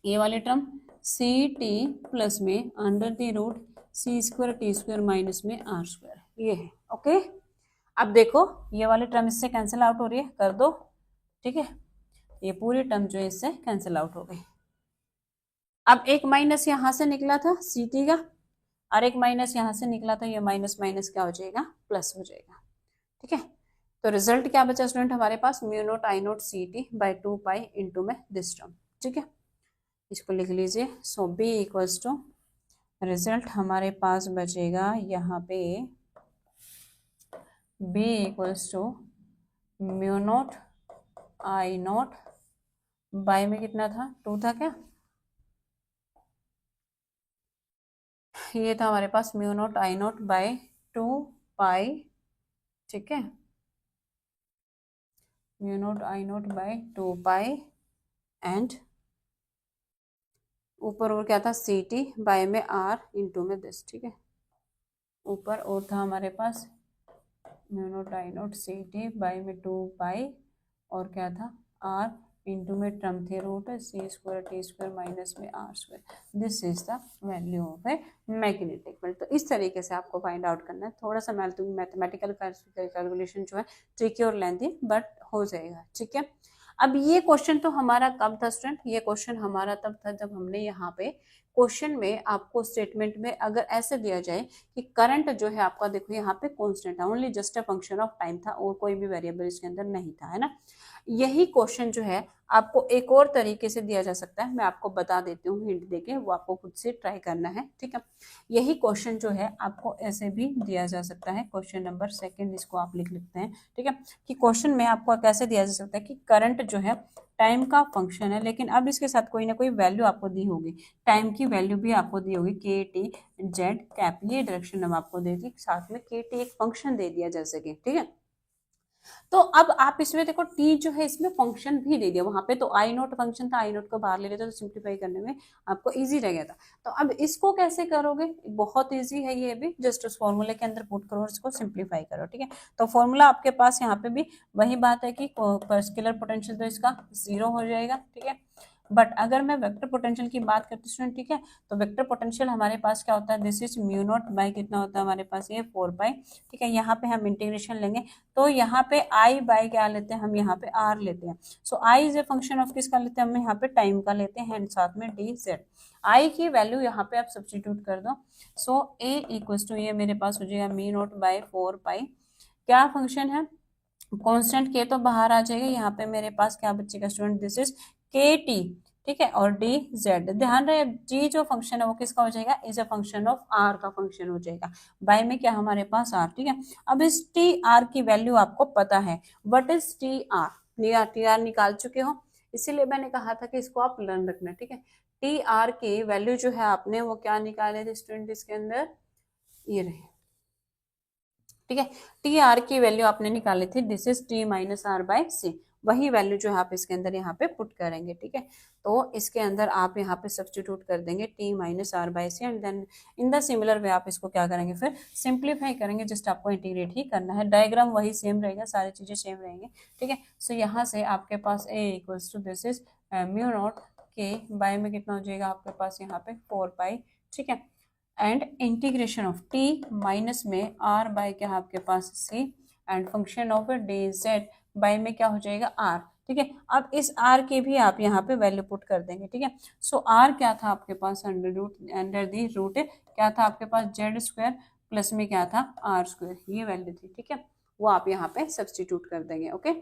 ये वाले टर्म सी टी प्लस में under the root c²t² minus में r², ये है, ओके। अब देखो ये वाली टर्म इससे कैंसिल आउट हो रही है, कर दो, ठीक है, ये पूरी टर्म जो है इससे कैंसिल आउट हो गई। अब एक माइनस यहाँ से निकला था सी टी का, और एक माइनस यहाँ से निकला तो ये माइनस माइनस क्या हो जाएगा, प्लस हो जाएगा। ठीक है, तो रिजल्ट क्या बचा स्टूडेंट हमारे पास, mu naught I naught C T by 2 pi into में दिस टर्म। ठीक है, इसको लिख लीजिए। So B equals to, result हमारे पास बचेगा यहाँ पे B equals to mu naught I naught by में कितना था, 2 था क्या, ये था हमारे पास mu naught I naught by 2 pi. ठीक है, mu naught I naught by 2 pi and ऊपर और क्या था, सी टी बाई में आर इंटू में दिस। ठीक है, ऊपर और था हमारे पास mu naught I naught C T by में 2 पाई और क्या था, आर इंटू में टर्म थे root C square T square minus में R square. This is the value of a magnetic field. तो इस तरीके से आपको फाइंड आउट करना है। थोड़ा सा मैथमेटिकल कैलकुलेशन जो है ट्रिकी और लेंथी, बट हो जाएगा। ठीक है, अब ये क्वेश्चन तो हमारा कब था स्टूडेंट, ये क्वेश्चन हमारा तब था जब हमने यहाँ पे क्वेश्चन में आपको स्टेटमेंट में अगर ऐसे दिया जाए कि करंट जो है आपका, देखो यहाँ पे कांस्टेंट है, only just a function of time था और कोई भी वेरिएबल इसके अंदर नहीं था, है ना। यही क्वेश्चन जो है आपको एक और तरीके से दिया जा सकता है, मैं आपको बता देती हूँ हिंट देके, वो आपको खुद से ट्राई करना है। ठीक है, यही क्वेश्चन जो है आपको ऐसे भी दिया जा सकता है, क्वेश्चन नंबर 2 इसको आप लिख लेते हैं। ठीक है, कि क्वेश्चन में आपको कैसे दिया जा सकता है कि करंट जो है टाइम का फंक्शन है, लेकिन अब इसके साथ कोई ना कोई वैल्यू आपको दी होगी, टाइम की वैल्यू भी आपको दी होगी, के टी जेड कैप, ये डायरेक्शन अब आपको दे दी, साथ में के टी एक फंक्शन दे दिया जैसे कि। ठीक है, तो अब आप इसमें देखो टी जो है इसमें फंक्शन भी दे दिया, वहां पे तो आई नोट फंक्शन था, आई नोट को बाहर ले लेते तो सिंप्लीफाई करने में आपको इजी रह गया था। तो अब इसको कैसे करोगे, बहुत इजी है, ये भी जस्ट उस फॉर्मूले के अंदर पुट करो और इसको सिंप्लीफाई करो। ठीक है, तो फॉर्मूला आपके पास यहाँ पे भी वही बात है कि स्केलर पोटेंशियल तो इसका 0 हो जाएगा। ठीक है, बट अगर मैं वेक्टर पोटेंशियल की बात करती हूँ, ठीक है, तो वेक्टर पोटेंशियल हमारे पास क्या होता है, this is mu not by कितना होता है हमारे पास, ये 4 पाई। ठीक है, यहाँ पे हम इंटीग्रेशन लेंगे तो यहाँ पे आई बाई क्या लेते हैं हम, यहाँ पे आर लेते हैं। सो I is a function of किसका लेते हैं हम, यहाँ पे टाइम का लेते हैं, साथ में डी जेड। आई की वैल्यू यहाँ पे आप सब्सटीट्यूट कर दो। सो ए इक्वल्स टू, ये मेरे पास हो जाएगा म्यू नॉट बाई 4 पाई, क्या फंक्शन है, कांस्टेंट के तो बाहर आ जाएगा, यहाँ पे मेरे पास क्या बचेगा स्टूडेंट, दिस इज के टी। ठीक है, और डी जेड, ध्यान रहे जी जो फंक्शन है वो किसका हो जाएगा, is a function of R का फंक्शन हो जाएगा, बाय में क्या हमारे पास आर। ठीक है, अब इस टी आर की वैल्यू आपको पता है, what is T R, T R निकाल चुके हो, इसीलिए मैंने कहा था कि इसको आप लर्न रखना। ठीक है, टी आर की वैल्यू जो है आपने वो क्या निकाले थे स्टूडेंट, इसके अंदर ये रहे। ठीक है, टी आर की वैल्यू आपने निकाली थी, this is T minus R by C, वही वैल्यू जो है आप इसके अंदर यहाँ पे पुट करेंगे। ठीक है, तो इसके अंदर आप यहाँ पे सब्सटीट्यूट कर देंगे T minus R by C, and then in the similar way आप इसको क्या करेंगे, फिर सिंप्लीफाई करेंगे, जस्ट आपको इंटीग्रेट ही करना है, डायग्राम वही सेम रहेगा, सारी चीजें सेम रहेंगे। ठीक है, सो यहाँ से आपके पास A equals to this is mu naught K by में कितना हो जाएगा आपके पास यहाँ पे 4 पाई। ठीक है, and integration of T minus में आर बाय क्या है आपके पास C, and function of D Z by में क्या हो जाएगा आर। ठीक है, अब इस आर की भी आप यहाँ पे वैल्यू पुट कर देंगे। ठीक है, सो आर क्या था आपके पास, अंडर दी रूट क्या था आपके पास, जेड स्क्वायर प्लस में क्या था आर स्क्वायर, ये वैल्यू थी। ठीक है, वो आप यहाँ पे सब्सटीट्यूट कर देंगे। ओके,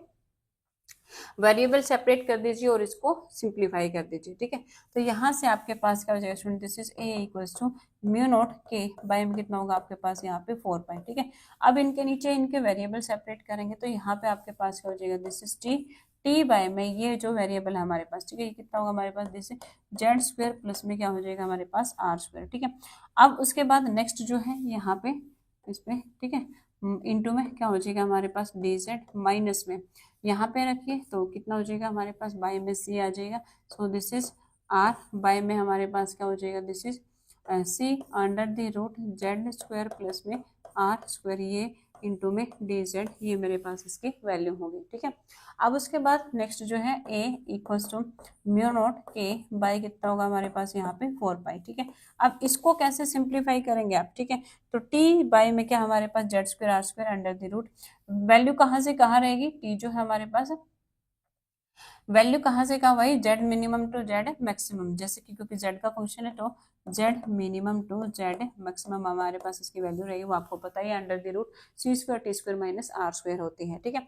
वेरिएबल सेपरेट कर दीजिए और इसको सिंप्लीफाई कर दीजिए। ठीक है, तो यहाँ से आपके पास क्या हो जाएगा student, this is A equals to mu naught K by में कितना होगा आपके पास यहाँ पे 4 पाई। ठीक है, अब इनके नीचे इनके वेरिएबल सेपरेट करेंगे तो यहाँ पे आपके पास क्या हो जाएगा, this is T, T by में ये जो वेरिएबल है हमारे पास, ठीक है, ये कितना होगा हमारे पास, दिस जेड स्क्वायर प्लस में क्या हो जाएगा हमारे पास आर स्क्वायर। ठीक है, अब उसके बाद नेक्स्ट जो है यहाँ पे इस पे, ठीक है, इंटू में क्या हो जाएगा हमारे पास डी जेड माइनस में यहाँ पे रखिए तो कितना हो जाएगा हमारे पास, बाय में सी आ जाएगा। So this is R by में हमारे पास क्या हो जाएगा, this is C under the root Z square plus में आर स्क्वायर, ये इंटू में डी जेड, ये मेरे पास इसकी वैल्यू होगी। ठीक है, अब उसके बाद नेक्स्ट जो है ए equals to mu naught K bye कितना होगा हमारे पास यहाँ पे 4 पाई। ठीक है, अब इसको कैसे सिंप्लीफाई करेंगे आप। ठीक है, तो टी बाय में क्या हमारे पास Z square R square under the root, value कहाँ से कहाँ रहेगी, टी जो है हमारे पास वैल्यू कहाँ से कहाँ, वही Z minimum to Z maximum, जैसे कि क्योंकि जेड का फंक्शन है तो Z minimum to Z maximum हमारे पास इसकी वैल्यू रहेगी, वो आपको पता ही है, under the root C square T square minus R square होती है, ठीक है।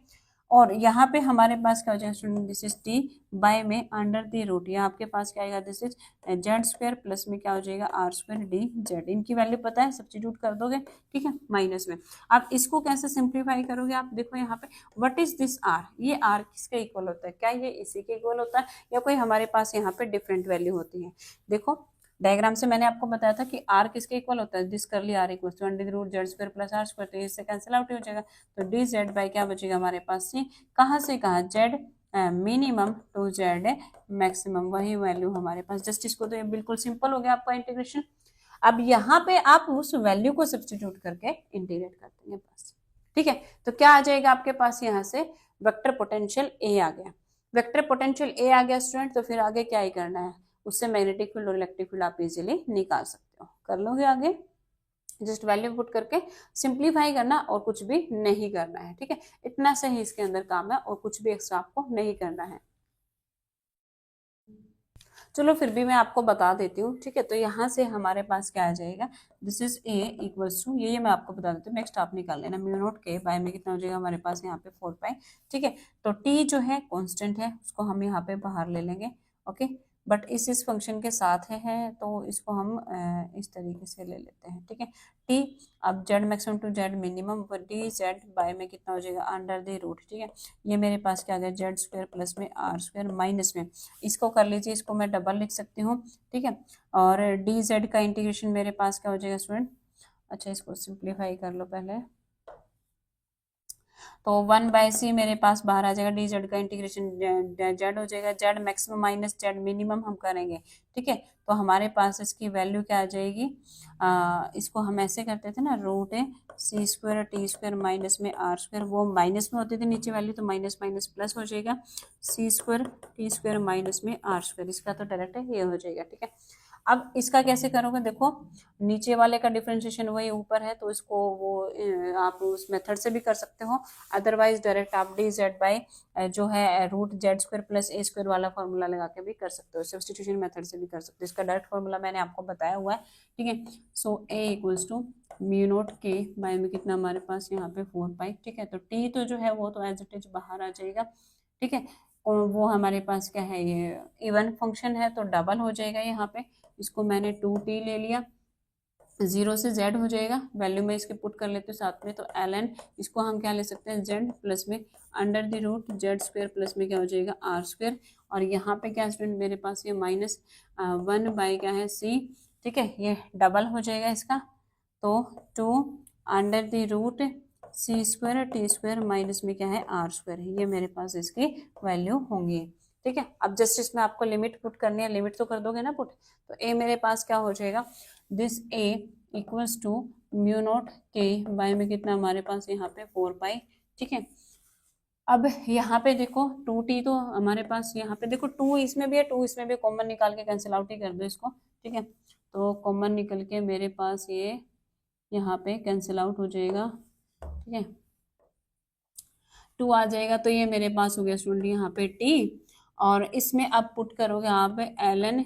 और यहाँ पे हमारे पास क्या हो जाएगा student, this is T by में अंडर द रूट, यहाँ आपके पास क्या आएगा, this is Z square plus में क्या हो जाएगा आर स्क्वायर डी जेड, इनकी वैल्यू पता है, सब्स्टिट्यूट कर दोगे, ठीक है, माइनस में। अब इसको कैसे सिंप्लीफाई करोगे, आप देखो यहाँ पे व्हाट इज दिस आर, ये आर किसके इक्वल होता है, क्या ये इसी के इक्वल होता है या कोई हमारे पास यहाँ पे डिफरेंट वैल्यू होती है। देखो डायग्राम से मैंने आपको बताया था कि आर किसके इक्वल होता है, दिस कर लिया R equal to under root Z square plus R square, तो इससे कैंसिल आउट हो जाएगा, तो डी जेड बाई क्या बचेगा हमारे पास सी, कहाँ से कहाँ, Z minimum to Z maximum, वही वैल्यू हमारे पास, जस्ट इसको तो ये बिल्कुल सिंपल हो गया आपका इंटीग्रेशन। अब यहाँ पे आप उस वैल्यू को सब्स्टिट्यूट करके इंटीग्रेट कर देंगे बस, ठीक है। तो क्या आ जाएगा आपके पास यहाँ से, वेक्टर पोटेंशियल ए आ गया, वेक्टर पोटेंशियल ए आ गया स्टूडेंट, तो फिर आगे क्या ही करना है, उससे मैग्नेटिक फील्ड और इलेक्ट्रिक फील्ड आप इजीली निकाल सकते हो, कर लोगे आगे, जस्ट वैल्यू पुट करके सिंप्लीफाई करना और कुछ भी नहीं करना है, ठीक है, इतना से ही इसके अंदर काम है और कुछ भी एक्स्ट्रा आपको नहीं करना है। चलो फिर भी मैं आपको बता देती हूँ, ठीक है। तो यहाँ से हमारे पास क्या आ जाएगा, this is A equals to, ये मैं आपको बता देती हूँ, नेक्स्ट आप निकाल लेना, म्यू नोट के बाय में कितना हो जाएगा हमारे पास यहाँ पे 4 पाई, ठीक है। तो टी जो है कांस्टेंट है, उसको हम यहाँ पे बाहर ले लेंगे, ओके, बट इस फंक्शन के साथ है तो इसको हम इस तरीके से ले लेते हैं, ठीक है। टी, अब Z maximum to Z minimum, D Z by में कितना हो जाएगा अंडर द रूट, ठीक है। ये मेरे पास क्या आ गया, जेड स्क्वायर प्लस में आर स्क्वायर माइनस में, इसको कर लीजिए, इसको मैं डबल लिख सकती हूँ, ठीक है। और डी जेड का इंटीग्रेशन मेरे पास क्या हो जाएगा स्टूडेंट, अच्छा इसको सिंप्लीफाई कर लो पहले, तो 1/c मेरे पास बाहर आ जाएगा, डी जेड का इंटीग्रेशन जेड हो जाएगा, Z maximum minus Z minimum हम करेंगे, ठीक है। तो हमारे पास इसकी वैल्यू क्या आ जाएगी, इसको हम ऐसे करते थे ना, रूट है C square T square minus में आर स्क्वायर, वो माइनस में होती थी नीचे वैल्यू, तो माइनस माइनस प्लस हो जाएगा, सी स्क्वायर टी स्क्वायर माइनस में आर स्क्वायर, इसका तो डायरेक्ट है ये हो जाएगा, ठीक है। अब इसका कैसे करोगे, देखो नीचे वाले का डिफरेंशिएशन वही ऊपर है, तो इसको वो आप उस मेथड से भी कर सकते हो, अदरवाइज डायरेक्ट आप डी जेड बाई जो है root Z square plus A square वाला फॉर्मूला लगा के भी कर सकते हो, सब्सटीट्यूशन मेथड से भी कर सकते हो, इसका डायरेक्ट फॉर्मूला मैंने आपको बताया हुआ है, ठीक है। सो ए इक्वल्स टू म्यू नोट के बाय में कितना हमारे पास यहाँ पे 4 पाई, ठीक है। तो टी तो जो है वो तो एज इट इज बाहर आ जाएगा, ठीक है। और वो हमारे पास क्या है, ये इवन फंक्शन है तो डबल हो जाएगा यहाँ पे, इसको मैंने 2t ले लिया, 0 से z हो जाएगा, वैल्यू में इसके पुट कर लेते हो साथ में, तो ln इसको हम क्या ले सकते हैं, z प्लस में under the root Z square plus में क्या हो जाएगा आर स्क्वायर, और यहाँ पे क्या स्टूडेंट मेरे पास ये माइनस 1 बाई क्या है c, ठीक है, ये डबल हो जाएगा इसका, तो 2 under the root C square T square minus में क्या है आर स्क्वायर, ये मेरे पास इसकी वैल्यू होंगी, ठीक है। अब जस्ट इसमें आपको लिमिट पुट करनी है, लिमिट तो कर दोगे ना पुट, तो ए मेरे पास क्या हो जाएगा, this A equals to mu naught K by में कितना हमारे पास यहाँ पे 4 पाई, ठीक है। अब यहाँ पे देखो 2t तो हमारे पास यहाँ पे देखो 2 इसमें भी है, 2 इसमें भी, कॉमन निकाल के कैंसिल आउट ही कर दो इसको, ठीक है। तो कॉमन निकल के मेरे पास ये यहाँ पे कैंसिल आउट हो जाएगा, ठीक है, 2 आ जाएगा, तो ये मेरे पास हो गया स्टूडेंट यहाँ पे t, और इसमें अब पुट करोगे आप ln,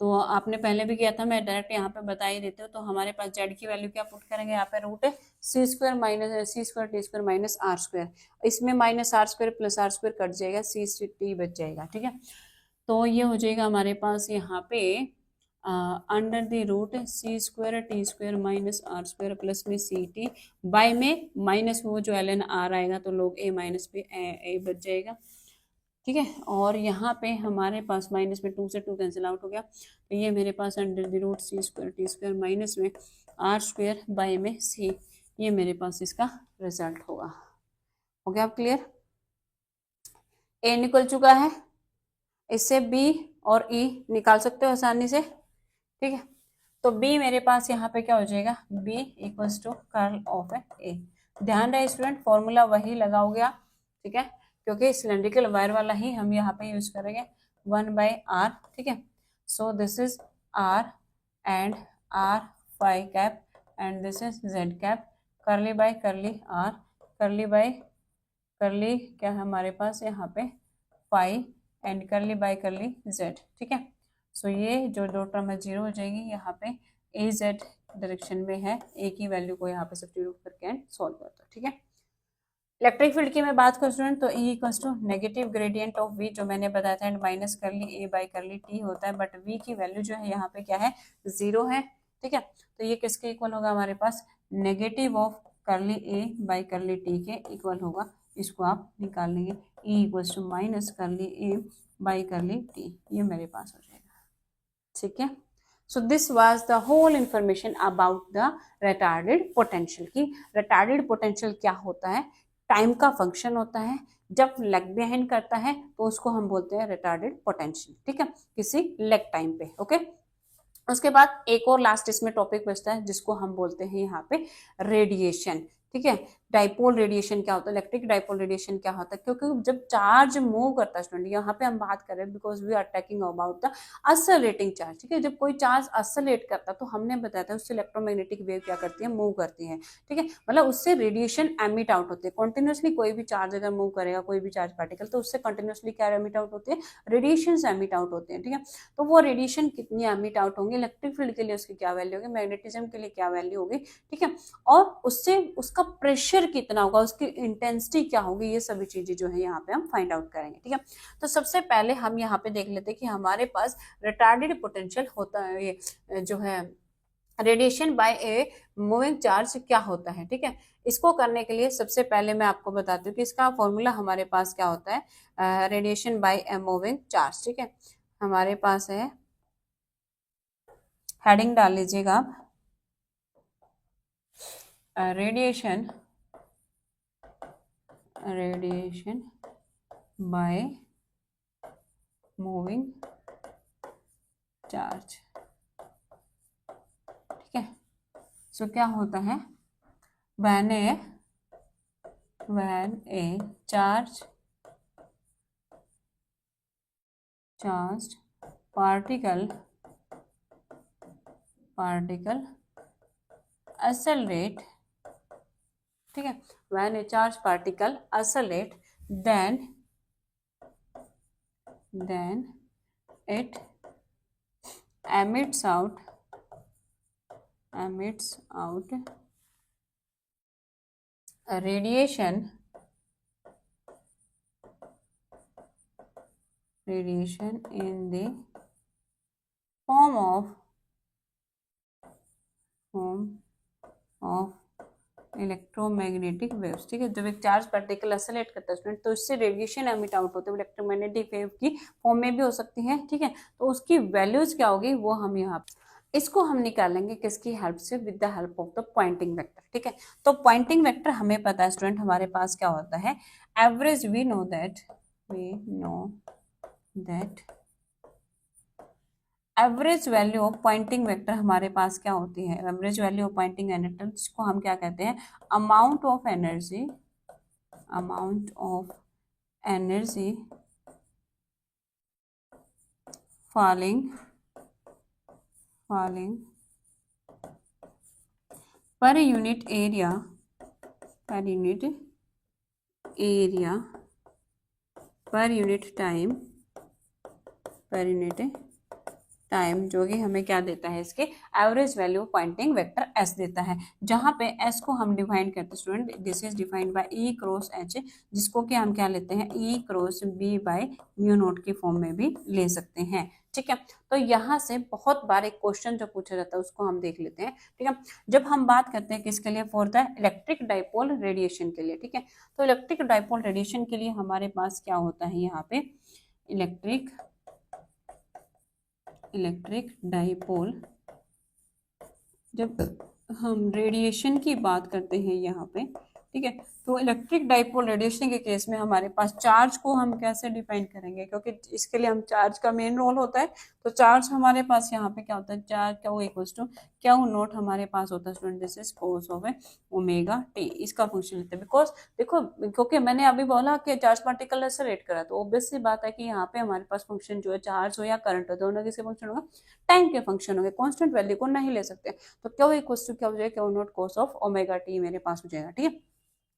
तो आपने पहले भी किया था, मैं डायरेक्ट यहाँ पे बता ही देती हूँ, तो हमारे पास z की वैल्यू क्या पुट करेंगे यहाँ पे, root C square minus C square T square minus R square, इसमें minus R square plus R square cut जाएगा, सी टी बच जाएगा, ठीक है। तो ये हो जाएगा हमारे पास यहाँ पे under the root C square T square minus R square plus में सी टी बाय में माइनस वो जो एल एन आर आएगा, तो लोग ए माइनस पे ए बच जाएगा, ठीक है। और यहाँ पे हमारे पास माइनस में 2 से 2 कैंसिल आउट हो गया, तो ये मेरे पास under the root C square T square minus में आर स्क्वायर बाय में सी, ये मेरे पास इसका रिजल्ट होगा। हो गया आप क्लियर, ए निकल चुका है, इससे बी और ई निकाल सकते हो आसानी से, ठीक है। तो बी मेरे पास यहाँ पे क्या हो जाएगा, B equals to curl of A, ध्यान रहे स्टूडेंट फॉर्मूला वही लगाओगे आप, ठीक है, क्योंकि सिलेंड्रिकल वायर वाला ही हम यहाँ पे यूज करेंगे, 1/r, ठीक है। So this is r and r phi cap and this is z cap, curly by curly r, curly by curly क्या है हमारे पास यहाँ पे phi and curly by curly Z, ठीक है। सो ये जो दो टर्म है जीरो हो जाएगी, यहाँ पे ए जेड डायरेक्शन में है, ए की वैल्यू को यहाँ पे सब्स्टिट्यूट करके एंड सॉल्व कर दो, ठीक है। इलेक्ट्रिक फील्ड की मैं बात कर स्टूडेंट, तो E equals to negative gradient of V, जो मैंने बताया था, एंड माइनस करली ए बाय करली टी होता है, बट वी की वैल्यू जो है यहाँ पे क्या है, जीरो है, ठीक है। तो ये किसके इक्वल होगा हमारे पास, नेगेटिव ऑफ करली ए बाय करली टी के इक्वल होगा। इसको आप निकाल लेंगे, ई इक्वल्स टू माइनस करली ए बाय करली टी, ये मेरे पास हो जाएगा, ठीक है। So this was the whole information about the retarded potential, की रिटार्डेड पोटेंशियल क्या होता है, टाइम का फंक्शन होता है, जब लेग बिहाइंड करता है तो उसको हम बोलते हैं रिटार्डेड पोटेंशियल, ठीक है, किसी लेग टाइम पे, ओके। उसके बाद एक और लास्ट इसमें टॉपिक बचता है जिसको हम बोलते हैं यहाँ पे रेडिएशन, ठीक है। डाइपोल रेडिएशन क्या होता है, इलेक्ट्रिक डाइपोल रेडिएशन क्या होता है, क्योंकि जब चार्ज मूव करता है स्टूडेंट, यहाँ पे हम बात कर रहे हैं because we are talking about the oscillating charge, ठीक है। जब कोई चार्ज असलेट करता है तो हमने बताया था उससे इलेक्ट्रोमैग्नेटिक वेव क्या करती है, मूव करती है, ठीक है, मतलब उससे रेडिएशन एमिट आउट होती है कंटिन्यूसली। कोई भी चार्ज अगर मूव करेगा, कोई भी चार्ज पार्टिकल, तो उससे कंटिन्यूसली क्या एमिट आउट होती है, रेडिएशन एमिट आउट होते हैं, ठीक है। तो वो रेडिएशन कितनी एमिट आउट होंगे, इलेक्ट्रिक फील्ड के लिए उसकी क्या वैल्यू होगी, मैग्नेटिज्म के लिए क्या वैल्यू होगी, ठीक है, और उससे उसका प्रेशर कितना होगा, उसकी इंटेंसिटी क्या होगी, ये सभी चीजें जो है यहाँ पे हम फाइंड आउट करेंगे, ठीक है। तो सबसे पहले हम यहाँ पे देख लेते हैं कि हमारे पास रिटार्डेड पोटेंशियल होता है, ये जो है radiation bye a moving charge क्या होता है, ठीक है। इसको करने के लिए सबसे पहले मैं आपको बताती हूँ कि इसका फॉर्मूला हमारे पास क्या होता है, radiation bye a moving charge, ठीक है। हमारे पास है, हेडिंग डाल लीजिएगा आप, रेडिएशन बाय मूविंग चार्ज, ठीक है। सो क्या होता है, when A charge particle accelerate, ठीक है, when a charge particle accelerate, then it emits out a radiation in the form of electromagnetic waves, ठीक है। जब एक चार्ज पार्टिकल एक्सेलरेट करता है स्टूडेंट, तो इससे रेडिएशन एमिट आउट होते हैं, इलेक्ट्रोमैग्नेटिक वेव की फॉर्म में भी हो सकती है, ठीक है। तो उसकी वैल्यूज क्या होगी वो हम यहाँ, इसको हम निकालेंगे किसकी हेल्प से, with the help of the Poynting vector, ठीक है। तो पॉइंटिंग वेक्टर हमें पता है स्टूडेंट, हमारे पास क्या होता है, average, we know that average value of Poynting vector हमारे पास क्या होती है, average value of Poynting vector, जिसको हम क्या कहते हैं, amount of energy falling per unit area per unit time, जो कि हमें क्या देता है, इसके average value Poynting vector S देता है, जहां पे एस को हम डिफाइन करते हैं student, this is defined by E cross H, जिसको कि हम क्या लेते हैं, E cross B by mu naught की फॉर्म में भी ले सकते हैं, ठीक है। तो यहाँ से बहुत बार एक क्वेश्चन जो पूछा जाता है उसको हम देख लेते हैं, ठीक है। जब हम बात करते हैं किसके लिए, for the electric dipole radiation के लिए, ठीक है। तो इलेक्ट्रिक डाइपोल रेडिएशन के लिए हमारे पास क्या होता है, यहाँ पे इलेक्ट्रिक डाइपोल, जब हम रेडिएशन की बात करते हैं यहाँ पे, ठीक है, तो इलेक्ट्रिक डाइपोल रेडिएशन के केस में हमारे पास चार्ज को हम कैसे डिफाइन करेंगे, क्योंकि इसके लिए हम चार्ज का मेन रोल होता है, तो चार्ज हमारे पास यहाँ पे क्या होता है, चार्ज क्या इक्वल्स टू क्या नोट हमारे पास होता है student, this is cos of omega T, इसका फंक्शन लेते हैं। बिकॉज देखो, क्योंकि मैंने अभी बोला कि चार्ज पार्टिकल एक्सेलरेट करा, तो ऑब्वियस सी बात है कि यहाँ पे हमारे पास फंक्शन जो है, चार्ज हो या करंट हो, दोनों किसके फंक्शन होगा, टाइम के फंक्शन होंगे, कॉन्स्टेंट वैल्यू को नहीं ले सकते। तो क्या इक्वल्स टू क्या हो जाएगा, क्या note cos of omega T मेरे पास हो जाएगा, ठीक है।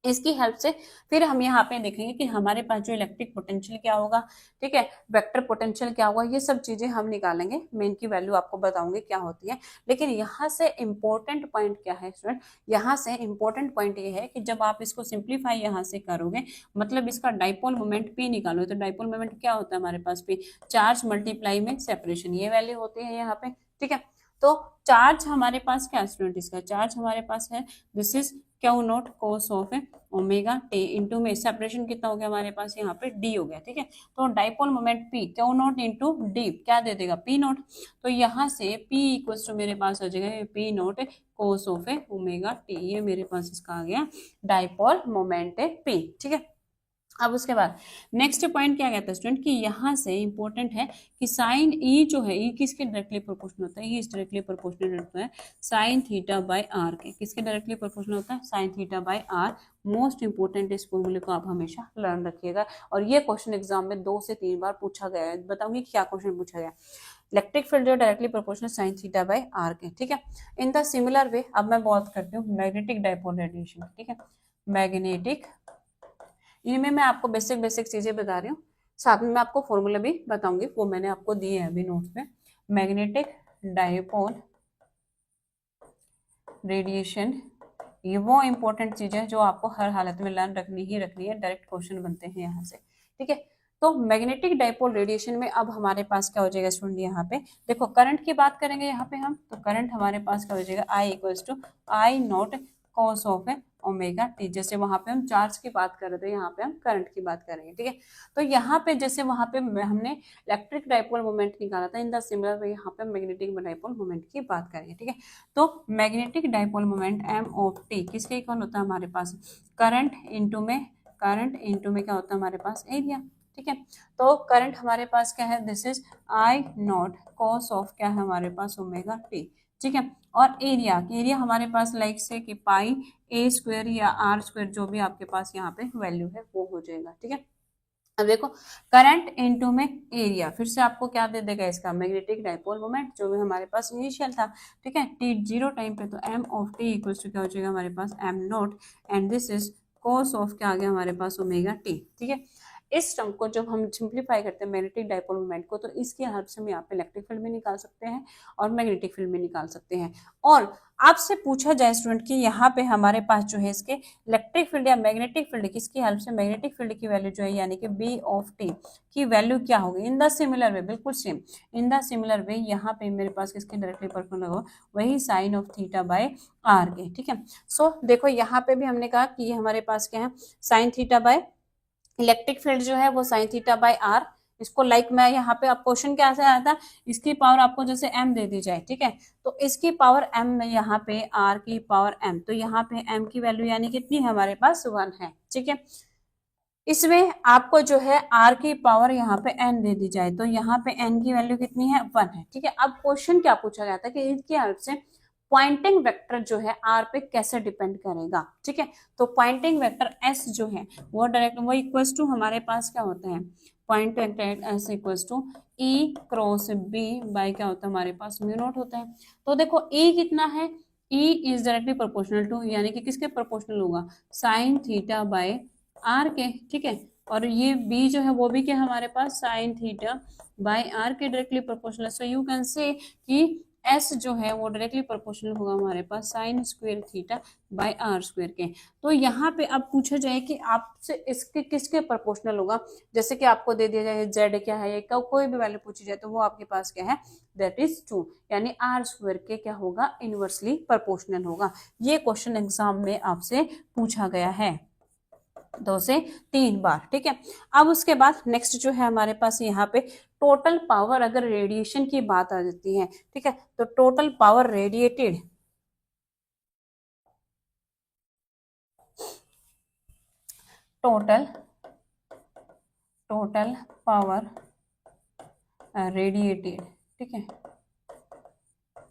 इसकी हेल्प से फिर हम यहाँ पे देखेंगे कि हमारे पास जो इलेक्ट्रिक पोटेंशियल क्या होगा, ठीक है, वेक्टर पोटेंशियल क्या होगा, ये सब चीजें हम निकालेंगे। मैं इनकी वैल्यू आपको बताऊंगी क्या होती है। लेकिन यहाँ से इंपॉर्टेंट पॉइंट क्या है स्टूडेंट, यहाँ से इंपॉर्टेंट पॉइंट ये है कि जब आप इसको सिंप्लीफाई यहाँ से करोगे, मतलब इसका डाइपोल मोमेंट पी निकालो, तो डाइपोल मोमेंट क्या होता है हमारे पास, पी चार्ज मल्टीप्लाई में सेपरेशन, ये वैल्यू होती है यहाँ पे, ठीक है। तो चार्ज हमारे पास क्या स्टूडेंट, इसका चार्ज हमारे पास है, this is Q not cos of omega T into में सेपरेशन कितना हो गया हमारे पास यहाँ पे डी हो गया, ठीक है। तो dipole moment P Q not into D क्या दे देगा, पी नॉट। तो यहाँ से पी इक्वल टू मेरे पास आ जाएगा P not cos of omega T, ये मेरे पास इसका आ गया डाइपोल मोमेंट है पी, ठीक है। अब उसके बाद नेक्स्ट पॉइंट क्या कहता है स्टूडेंट कि यहाँ से इंपॉर्टेंट है कि साइन ई जो है, ई किसके डायरेक्टली प्रोपोर्शनल होता है, ये इस डायरेक्टली प्रोपोर्शनल होता है साइन थीटा बाय आर के, किसके डायरेक्टली प्रोपोर्शनल होता है, sine theta by R. Most important इस फॉर्मूले को आप हमेशा लर्न रखिएगा, और ये क्वेश्चन एग्जाम में 2 से 3 बार पूछा गया है। बताऊंगी क्या क्वेश्चन पूछा गया। इलेक्ट्रिक फील्ड जो directly proportional sine theta by R के, ठीक है। इन द सिमिलर वे अब मैं बात करती हूँ मैग्नेटिक डाइपोल रेडिएशन, ठीक है, मैग्नेटिक, इनमें मैं आपको बेसिक बेसिक चीजें बता रही हूँ, साथ में मैं आपको फॉर्मूला भी बताऊंगी, वो मैंने आपको दिए हैं अभी नोट्स में। मैग्नेटिक डाइपोल रेडिएशन, ये वो इंपॉर्टेंट चीजें जो आपको हर हालत में लर्न रखनी ही रखनी है, डायरेक्ट क्वेश्चन बनते हैं यहाँ से, ठीक है। तो मैग्नेटिक डाइपोल रेडिएशन में अब हमारे पास क्या हो जाएगा स्टूडेंट, यहाँ पे देखो करंट की बात करेंगे यहाँ पे हम, तो करंट हमारे पास क्या हो जाएगा, I equals to I naught cos of omega T. जैसे वहां पे हम चार्ज की बात कर रहे थे, यहाँ पे हम करंट की बात करेंगे, ठीक है। तो यहाँ पे जैसे वहां पे हमने इलेक्ट्रिक डाइपोल मोमेंट निकाला था, इन द सिमिलर वे यहाँ पे मैग्नेटिक डाइपोल मोमेंट की बात करेंगे, ठीक है। तो magnetic dipole moment M of T किसके इक्वल होता है हमारे पास, करंट इंटू में, करंट इंटू में क्या होता है हमारे पास, एरिया, ठीक है। तो करंट हमारे पास क्या है, this is I naught cos of क्या है हमारे पास, ओमेगा टी, ठीक है। और एरिया, एरिया हमारे पास लाइक से कि पाई ए स्क्वायर या आर स्क्वायर, जो भी आपके पास यहाँ पे वैल्यू है वो हो जाएगा, ठीक है। अब देखो करंट इनटू में एरिया, फिर से आपको क्या दे देगा इसका, मैग्नेटिक डाइपोल मोमेंट जो भी हमारे पास इनिशियल था, ठीक है, टी जीरो टाइम पे, तो M of T equals to क्या हो जाएगा हमारे पास, M naught, and this is cos of क्या आ गया हमारे पास, ओमेगा टी, ठीक है। इस टर्म को जब हम सिंप्लीफाई करते हैं मैग्नेटिक डाइपोल मोमेंट को, तो इसकी हेल्प से हम यहाँ पे इलेक्ट्रिक फील्ड में निकाल सकते हैं और मैग्नेटिक फील्ड में निकाल सकते हैं। और आपसे पूछा जाए स्टूडेंट कि यहाँ पे हमारे पास जो है इसके इलेक्ट्रिक फील्ड या मैग्नेटिक फील्ड किसकी हेल्प से, मैग्नेटिक फील्ड की वैल्यू जो है यानी कि बी ऑफ टी की वैल्यू क्या होगी, इन द सिमिलर वे, बिल्कुल same in the similar way यहाँ पे मेरे पास किसके डायरेक्टली परपेंडिकुलर होगा, वही sine of theta by R के, ठीक है। सो देखो यहाँ पे भी हमने कहा कि ये हमारे पास क्या है, sine theta bye, electric field जो है वो साइन थीटा बाय आर, इसको लाइक मैं यहाँ पे अब क्वेश्चन क्या से आया था, इसकी पावर आपको जैसे m दे दी जाए, ठीक है, तो इसकी पावर m में यहाँ पे r की पावर m, तो यहाँ पे m की वैल्यू यानी कितनी है हमारे पास 1 है, ठीक है। इसमें आपको जो है r की पावर यहाँ पे n दे दी जाए, तो यहाँ पे n की वैल्यू कितनी है, 1 है, ठीक है। अब क्वेश्चन क्या पूछा गया था कि इसकी हेल्प से पॉइंटिंग वेक्टर जो है r पे कैसे डिपेंड करेगा, ठीक है। तो पॉइंटिंग वेक्टर s जो है वो डायरेक्ट वो इक्वल्स टू हमारे पास क्या होता है, point vector s equals to e cross b by क्या होता है हमारे पास, म्यू नॉट होता है। तो देखो e कितना है, e is directly proportional to, यानी कि किसके प्रोपोर्शनल होगा, साइन थीटा बाय आर के, ठीक है। और ये b जो है वो भी क्या हमारे पास, साइन थीटा बाय आर के directly proportional, so you can say कि s जो है वो डायरेक्टली प्रोपोर्शनल होगा हमारे पास sine square theta by R square के। तो यहाँ पे अब पूछा जाए कि आपसे इसके किसके प्रोपोर्शनल होगा, जैसे कि आपको दे दिया जाए z क्या है, या कोई भी वैल्यू पूछी जाए तो वो आपके पास क्या है, दैट इज 2, यानी आर स्क्वायर के क्या होगा, इनवर्सली प्रोपोर्शनल होगा। ये क्वेश्चन एग्जाम में आपसे पूछा गया है 2 से 3 बार, ठीक है। अब उसके बाद नेक्स्ट जो है हमारे पास यहाँ पे टोटल पावर, अगर रेडिएशन की बात आ जाती है, ठीक है, तो total power radiated, total power radiated, ठीक है।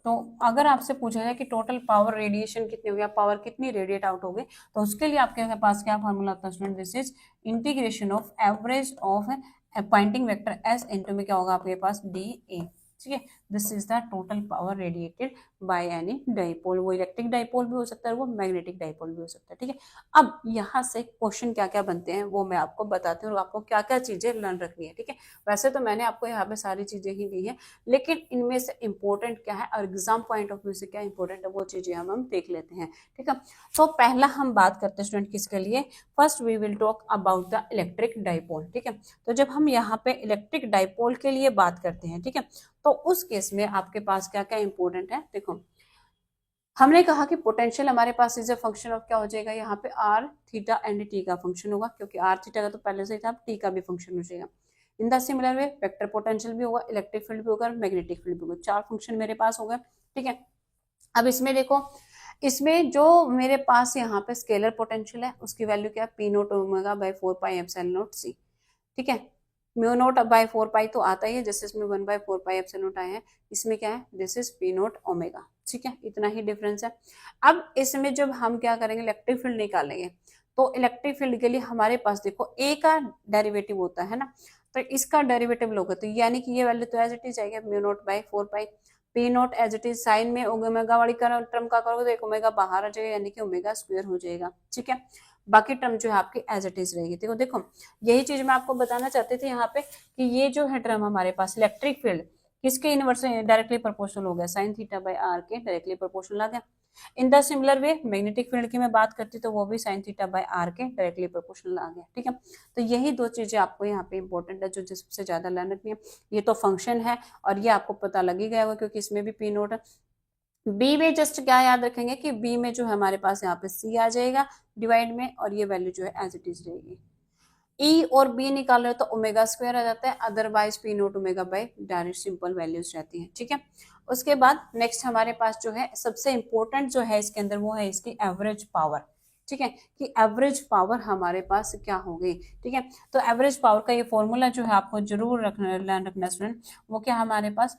तो अगर आपसे पूछा जाए कि टोटल पावर रेडिएशन कितनी होगी, पावर कितनी रेडिएट आउट होगी, तो उसके लिए आपके पास क्या फॉर्मूला होता है student, this is integration of average of Poynting vector S into में क्या होगा आपके पास, डी ए, ठीक है। This is the total power radiated by any dipole. वो इलेक्ट्रिक डाइपोल भी हो सकता है, वो मैग्नेटिक डाइपोल भी हो सकता है, ठीक है। अब यहाँ से क्वेश्चन क्या क्या बनते हैं वो मैं आपको बताती हूँ, और आपको क्या क्या चीजें लर्न रखनी है, ठीक है। वैसे तो मैंने आपको यहाँ पे सारी चीजें ही दी है, लेकिन इनमें से इंपॉर्टेंट क्या है और एग्जाम पॉइंट ऑफ व्यू से क्या इंपॉर्टेंट है वो चीजें हम देख लेते हैं, ठीक है। तो पहला हम बात करते हैं स्टूडेंट किसके लिए, first we will talk about the electric dipole, ठीक है। तो जब हम यहाँ पे इलेक्ट्रिक डाइपोल के लिए बात करते हैं, ठीक है, तो उस केस में आपके पास क्या क्या इंपॉर्टेंट है, देखो हमने कहा कि पोटेंशियल हमारे पास इज अ फंक्शन ऑफ क्या हो जाएगा, यहाँ पे आर थीटा एंड टी का फंक्शन होगा, क्योंकि आर थीटा का तो पहले से ही था, टी का भी फंक्शन हो जाएगा। इन the similar way vector potential भी होगा, इलेक्ट्रिक फील्ड भी होगा, मैग्नेटिक फील्ड भी होगा, चार फंक्शन मेरे पास हो गए, ठीक है। अब इसमें देखो, इसमें जो मेरे पास यहाँ पे स्केलर पोटेंशियल है उसकी वैल्यू क्या है, P naught omega by 4 pi epsilon naught C, ठीक है। म्यू नोट बाई 4 पाई तो आता ही है, जैसे इसमें 1/4 पाई एप्सिलॉन नॉट आया है, इसमें क्या है, this is P naught omega, ठीक है, इतना ही डिफरेंस है। अब इसमें जब हम क्या करेंगे, इलेक्ट्रिक फील्ड निकालेंगे, तो इलेक्ट्रिक फील्ड के लिए हमारे पास देखो ए का डेरिवेटिव होता है ना, तो इसका डेरिवेटिव लोगे तो यानी कि ये वैल्यू तो एज इट इज आएगा, mu naught by 4 pi, P naught as it is, sine में ओमेगा वाली टर्म का करोगे तो एक ओमेगा बाहर आ जाएगा, यानी कि ओमेगा स्क्वायर हो जाएगा, ठीक है। बाकी टर्म जो है आपकी एज इट इज रहेगी। देखो देखो यही चीज मैं आपको बताना चाहती थी यहाँ पे कि ये जो है टर्म हमारे पास इलेक्ट्रिक फील्ड किसके इनवर्स डायरेक्टली प्रोपोर्शनल हो गया, साइन थीटा बाई आर के डायरेक्टली प्रोपोर्शनल आ गया। इन the similar way magnetic field की मैं बात करती तो वो भी साइन थीटा बाई आर के डायरेक्टली प्रोपोर्शनल आ गया, ठीक है। तो यही दो चीजें आपको यहाँ पे इंपॉर्टेंट है, जो सबसे ज्यादा लर्न रखनी है। ये तो फंक्शन है और ये आपको पता लग ही गया होगा, क्योंकि इसमें भी पी नोट है। बी में जस्ट क्या याद रखेंगे कि बी में जो है हमारे पास यहाँ पे सी आ जाएगा डिवाइड में, और ये वैल्यू जो है एज इट इज रहेगी। ई और बी निकाल रहे हो तो ओमेगा स्क्वायर आ जाता है, otherwise P naught omega by direct simple values रहती है, ठीक है। उसके बाद नेक्स्ट हमारे पास जो है सबसे इंपॉर्टेंट जो है इसके अंदर वो है इसकी एवरेज पावर, ठीक है, कि एवरेज पावर हमारे पास क्या हो गई, ठीक है। तो एवरेज पावर का ये फॉर्मूला जो है आपको जरूर रखना स्टूडेंट, वो क्या हमारे पास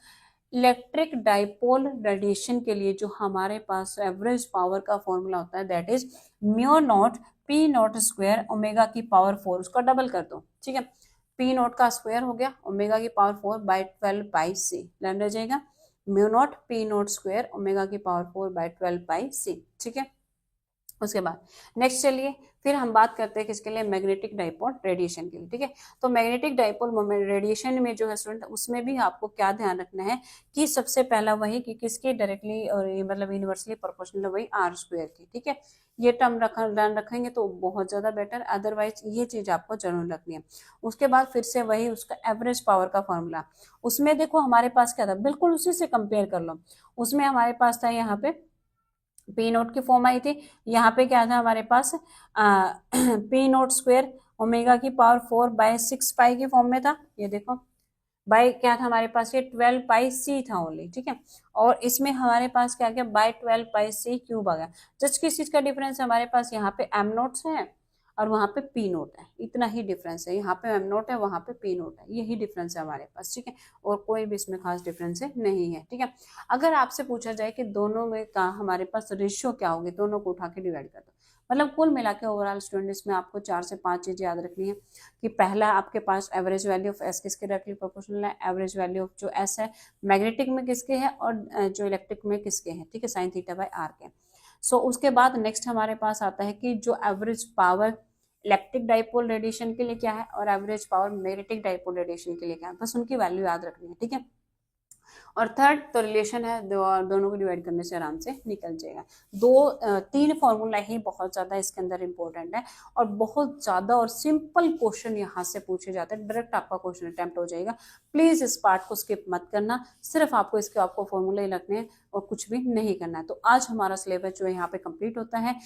इलेक्ट्रिक डाइपोल रेडिएशन के लिए जो हमारे पास एवरेज पावर का फॉर्मूला होता है that is mu naught P naught square omega की पावर 4, उसका डबल कर दो, ठीक है। पी नॉट का स्क्वायर हो गया ओमेगा की पावर 4 बाई 12 पाई सी, लर्न रह जाएगा mu naught P naught square omega की पावर 4 बाई 12 पाई सी, ठीक है। उसके बाद नेक्स्ट चलिए फिर हम बात करते हैं किसके लिए, मैग्नेटिक डाइपोल रेडिएशन के लिए, ठीक है। तो मैग्नेटिक डाइपोल रेडिएशन में जो है स्टूडेंट उसमें भी आपको क्या ध्यान रखना है कि सबसे पहला वही कि किसके डायरेक्टली और मतलब इनवर्सली प्रोपोर्शनल वही आर स्क्वायर की, ठीक है। ये टर्म ध्यान रखेंगे तो बहुत ज्यादा बेटर, अदरवाइज ये चीज आपको जरूर रखनी है। उसके बाद फिर से वही उसका एवरेज पावर का फॉर्मूला, उसमें देखो हमारे पास क्या था, बिल्कुल उसी से कंपेयर कर लो। उसमें हमारे पास था यहाँ पे पी नोट की फॉर्म आई थी, यहाँ पे क्या था हमारे पास पी नोट स्क्वायर ओमेगा की पावर 4 बाय 6 पाई की फॉर्म में था, ये देखो बाय क्या था हमारे पास, ये 12 पाई सी था ओनली, ठीक है। और इसमें हमारे पास क्या गया बाय 12 पाई सी क्यूब आ गया। जस्ट किस चीज का डिफरेंस है, हमारे पास यहाँ पे एम नोट्स है और वहां पे पी नोट है, इतना ही डिफरेंस है, यहाँ पे एम नोट है वहां पे पी नोट है, यही डिफरेंस है हमारे पास, ठीक है। और कोई भी इसमें खास डिफरेंस है नहीं है, ठीक है। अगर आपसे पूछा जाए कि दोनों में का हमारे पास रेशियो क्या होगी, दोनों को उठा के डिवाइड कर दो, मतलब कुल मिला के ओवरऑल स्टूडेंट इसमें आपको 4 से 5 चीजें याद रखनी है कि पहला आपके पास एवरेज वैल्यू ऑफ एस किसके डायरेक्टली प्रोपोर्शनल है, एवरेज वैल्यू ऑफ जो एस है मैग्नेटिक में किसके है और जो इलेक्ट्रिक में किसके है, ठीक है, साइन थीटा बाय आर के। सो उसके बाद नेक्स्ट हमारे पास आता है कि जो average power electric dipole radiation के लिए क्या है और average power magnetic dipole radiation के लिए क्या है, बस उनकी वैल्यू याद रखनी है, ठीक है। और थर्ड तो रिलेशन है दोनों को डिवाइड करने से आराम से निकल जाएगा। तीन फॉर्मूला ही बहुत ज्यादा इसके अंदर इंपॉर्टेंट है और बहुत ज्यादा और सिंपल क्वेश्चन यहाँ से पूछे जाते हैं, डायरेक्ट आपका क्वेश्चन अटेम्प्ट हो जाएगा। प्लीज इस पार्ट को स्किप मत करना, सिर्फ आपको फॉर्मूला ही रखने हैं और कुछ भी नहीं करना है। तो आज हमारा सिलेबस जो है यहाँ पे कंप्लीट होता है।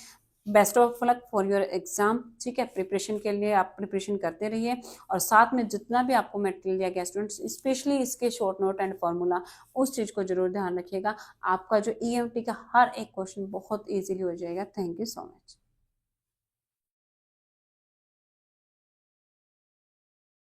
Best of luck for your exam, ठीक है। प्रिपरेशन के लिए आप प्रिपरेशन करते रहिए और साथ में जितना भी आपको मटेरियल दिया गया स्टूडेंट्स, स्पेशली इसके शॉर्ट नोट एंड फॉर्मूला, उस चीज को जरूर ध्यान रखिएगा। आपका जो ईएमटी का हर एक क्वेश्चन बहुत इजीली हो जाएगा। Thank you so much.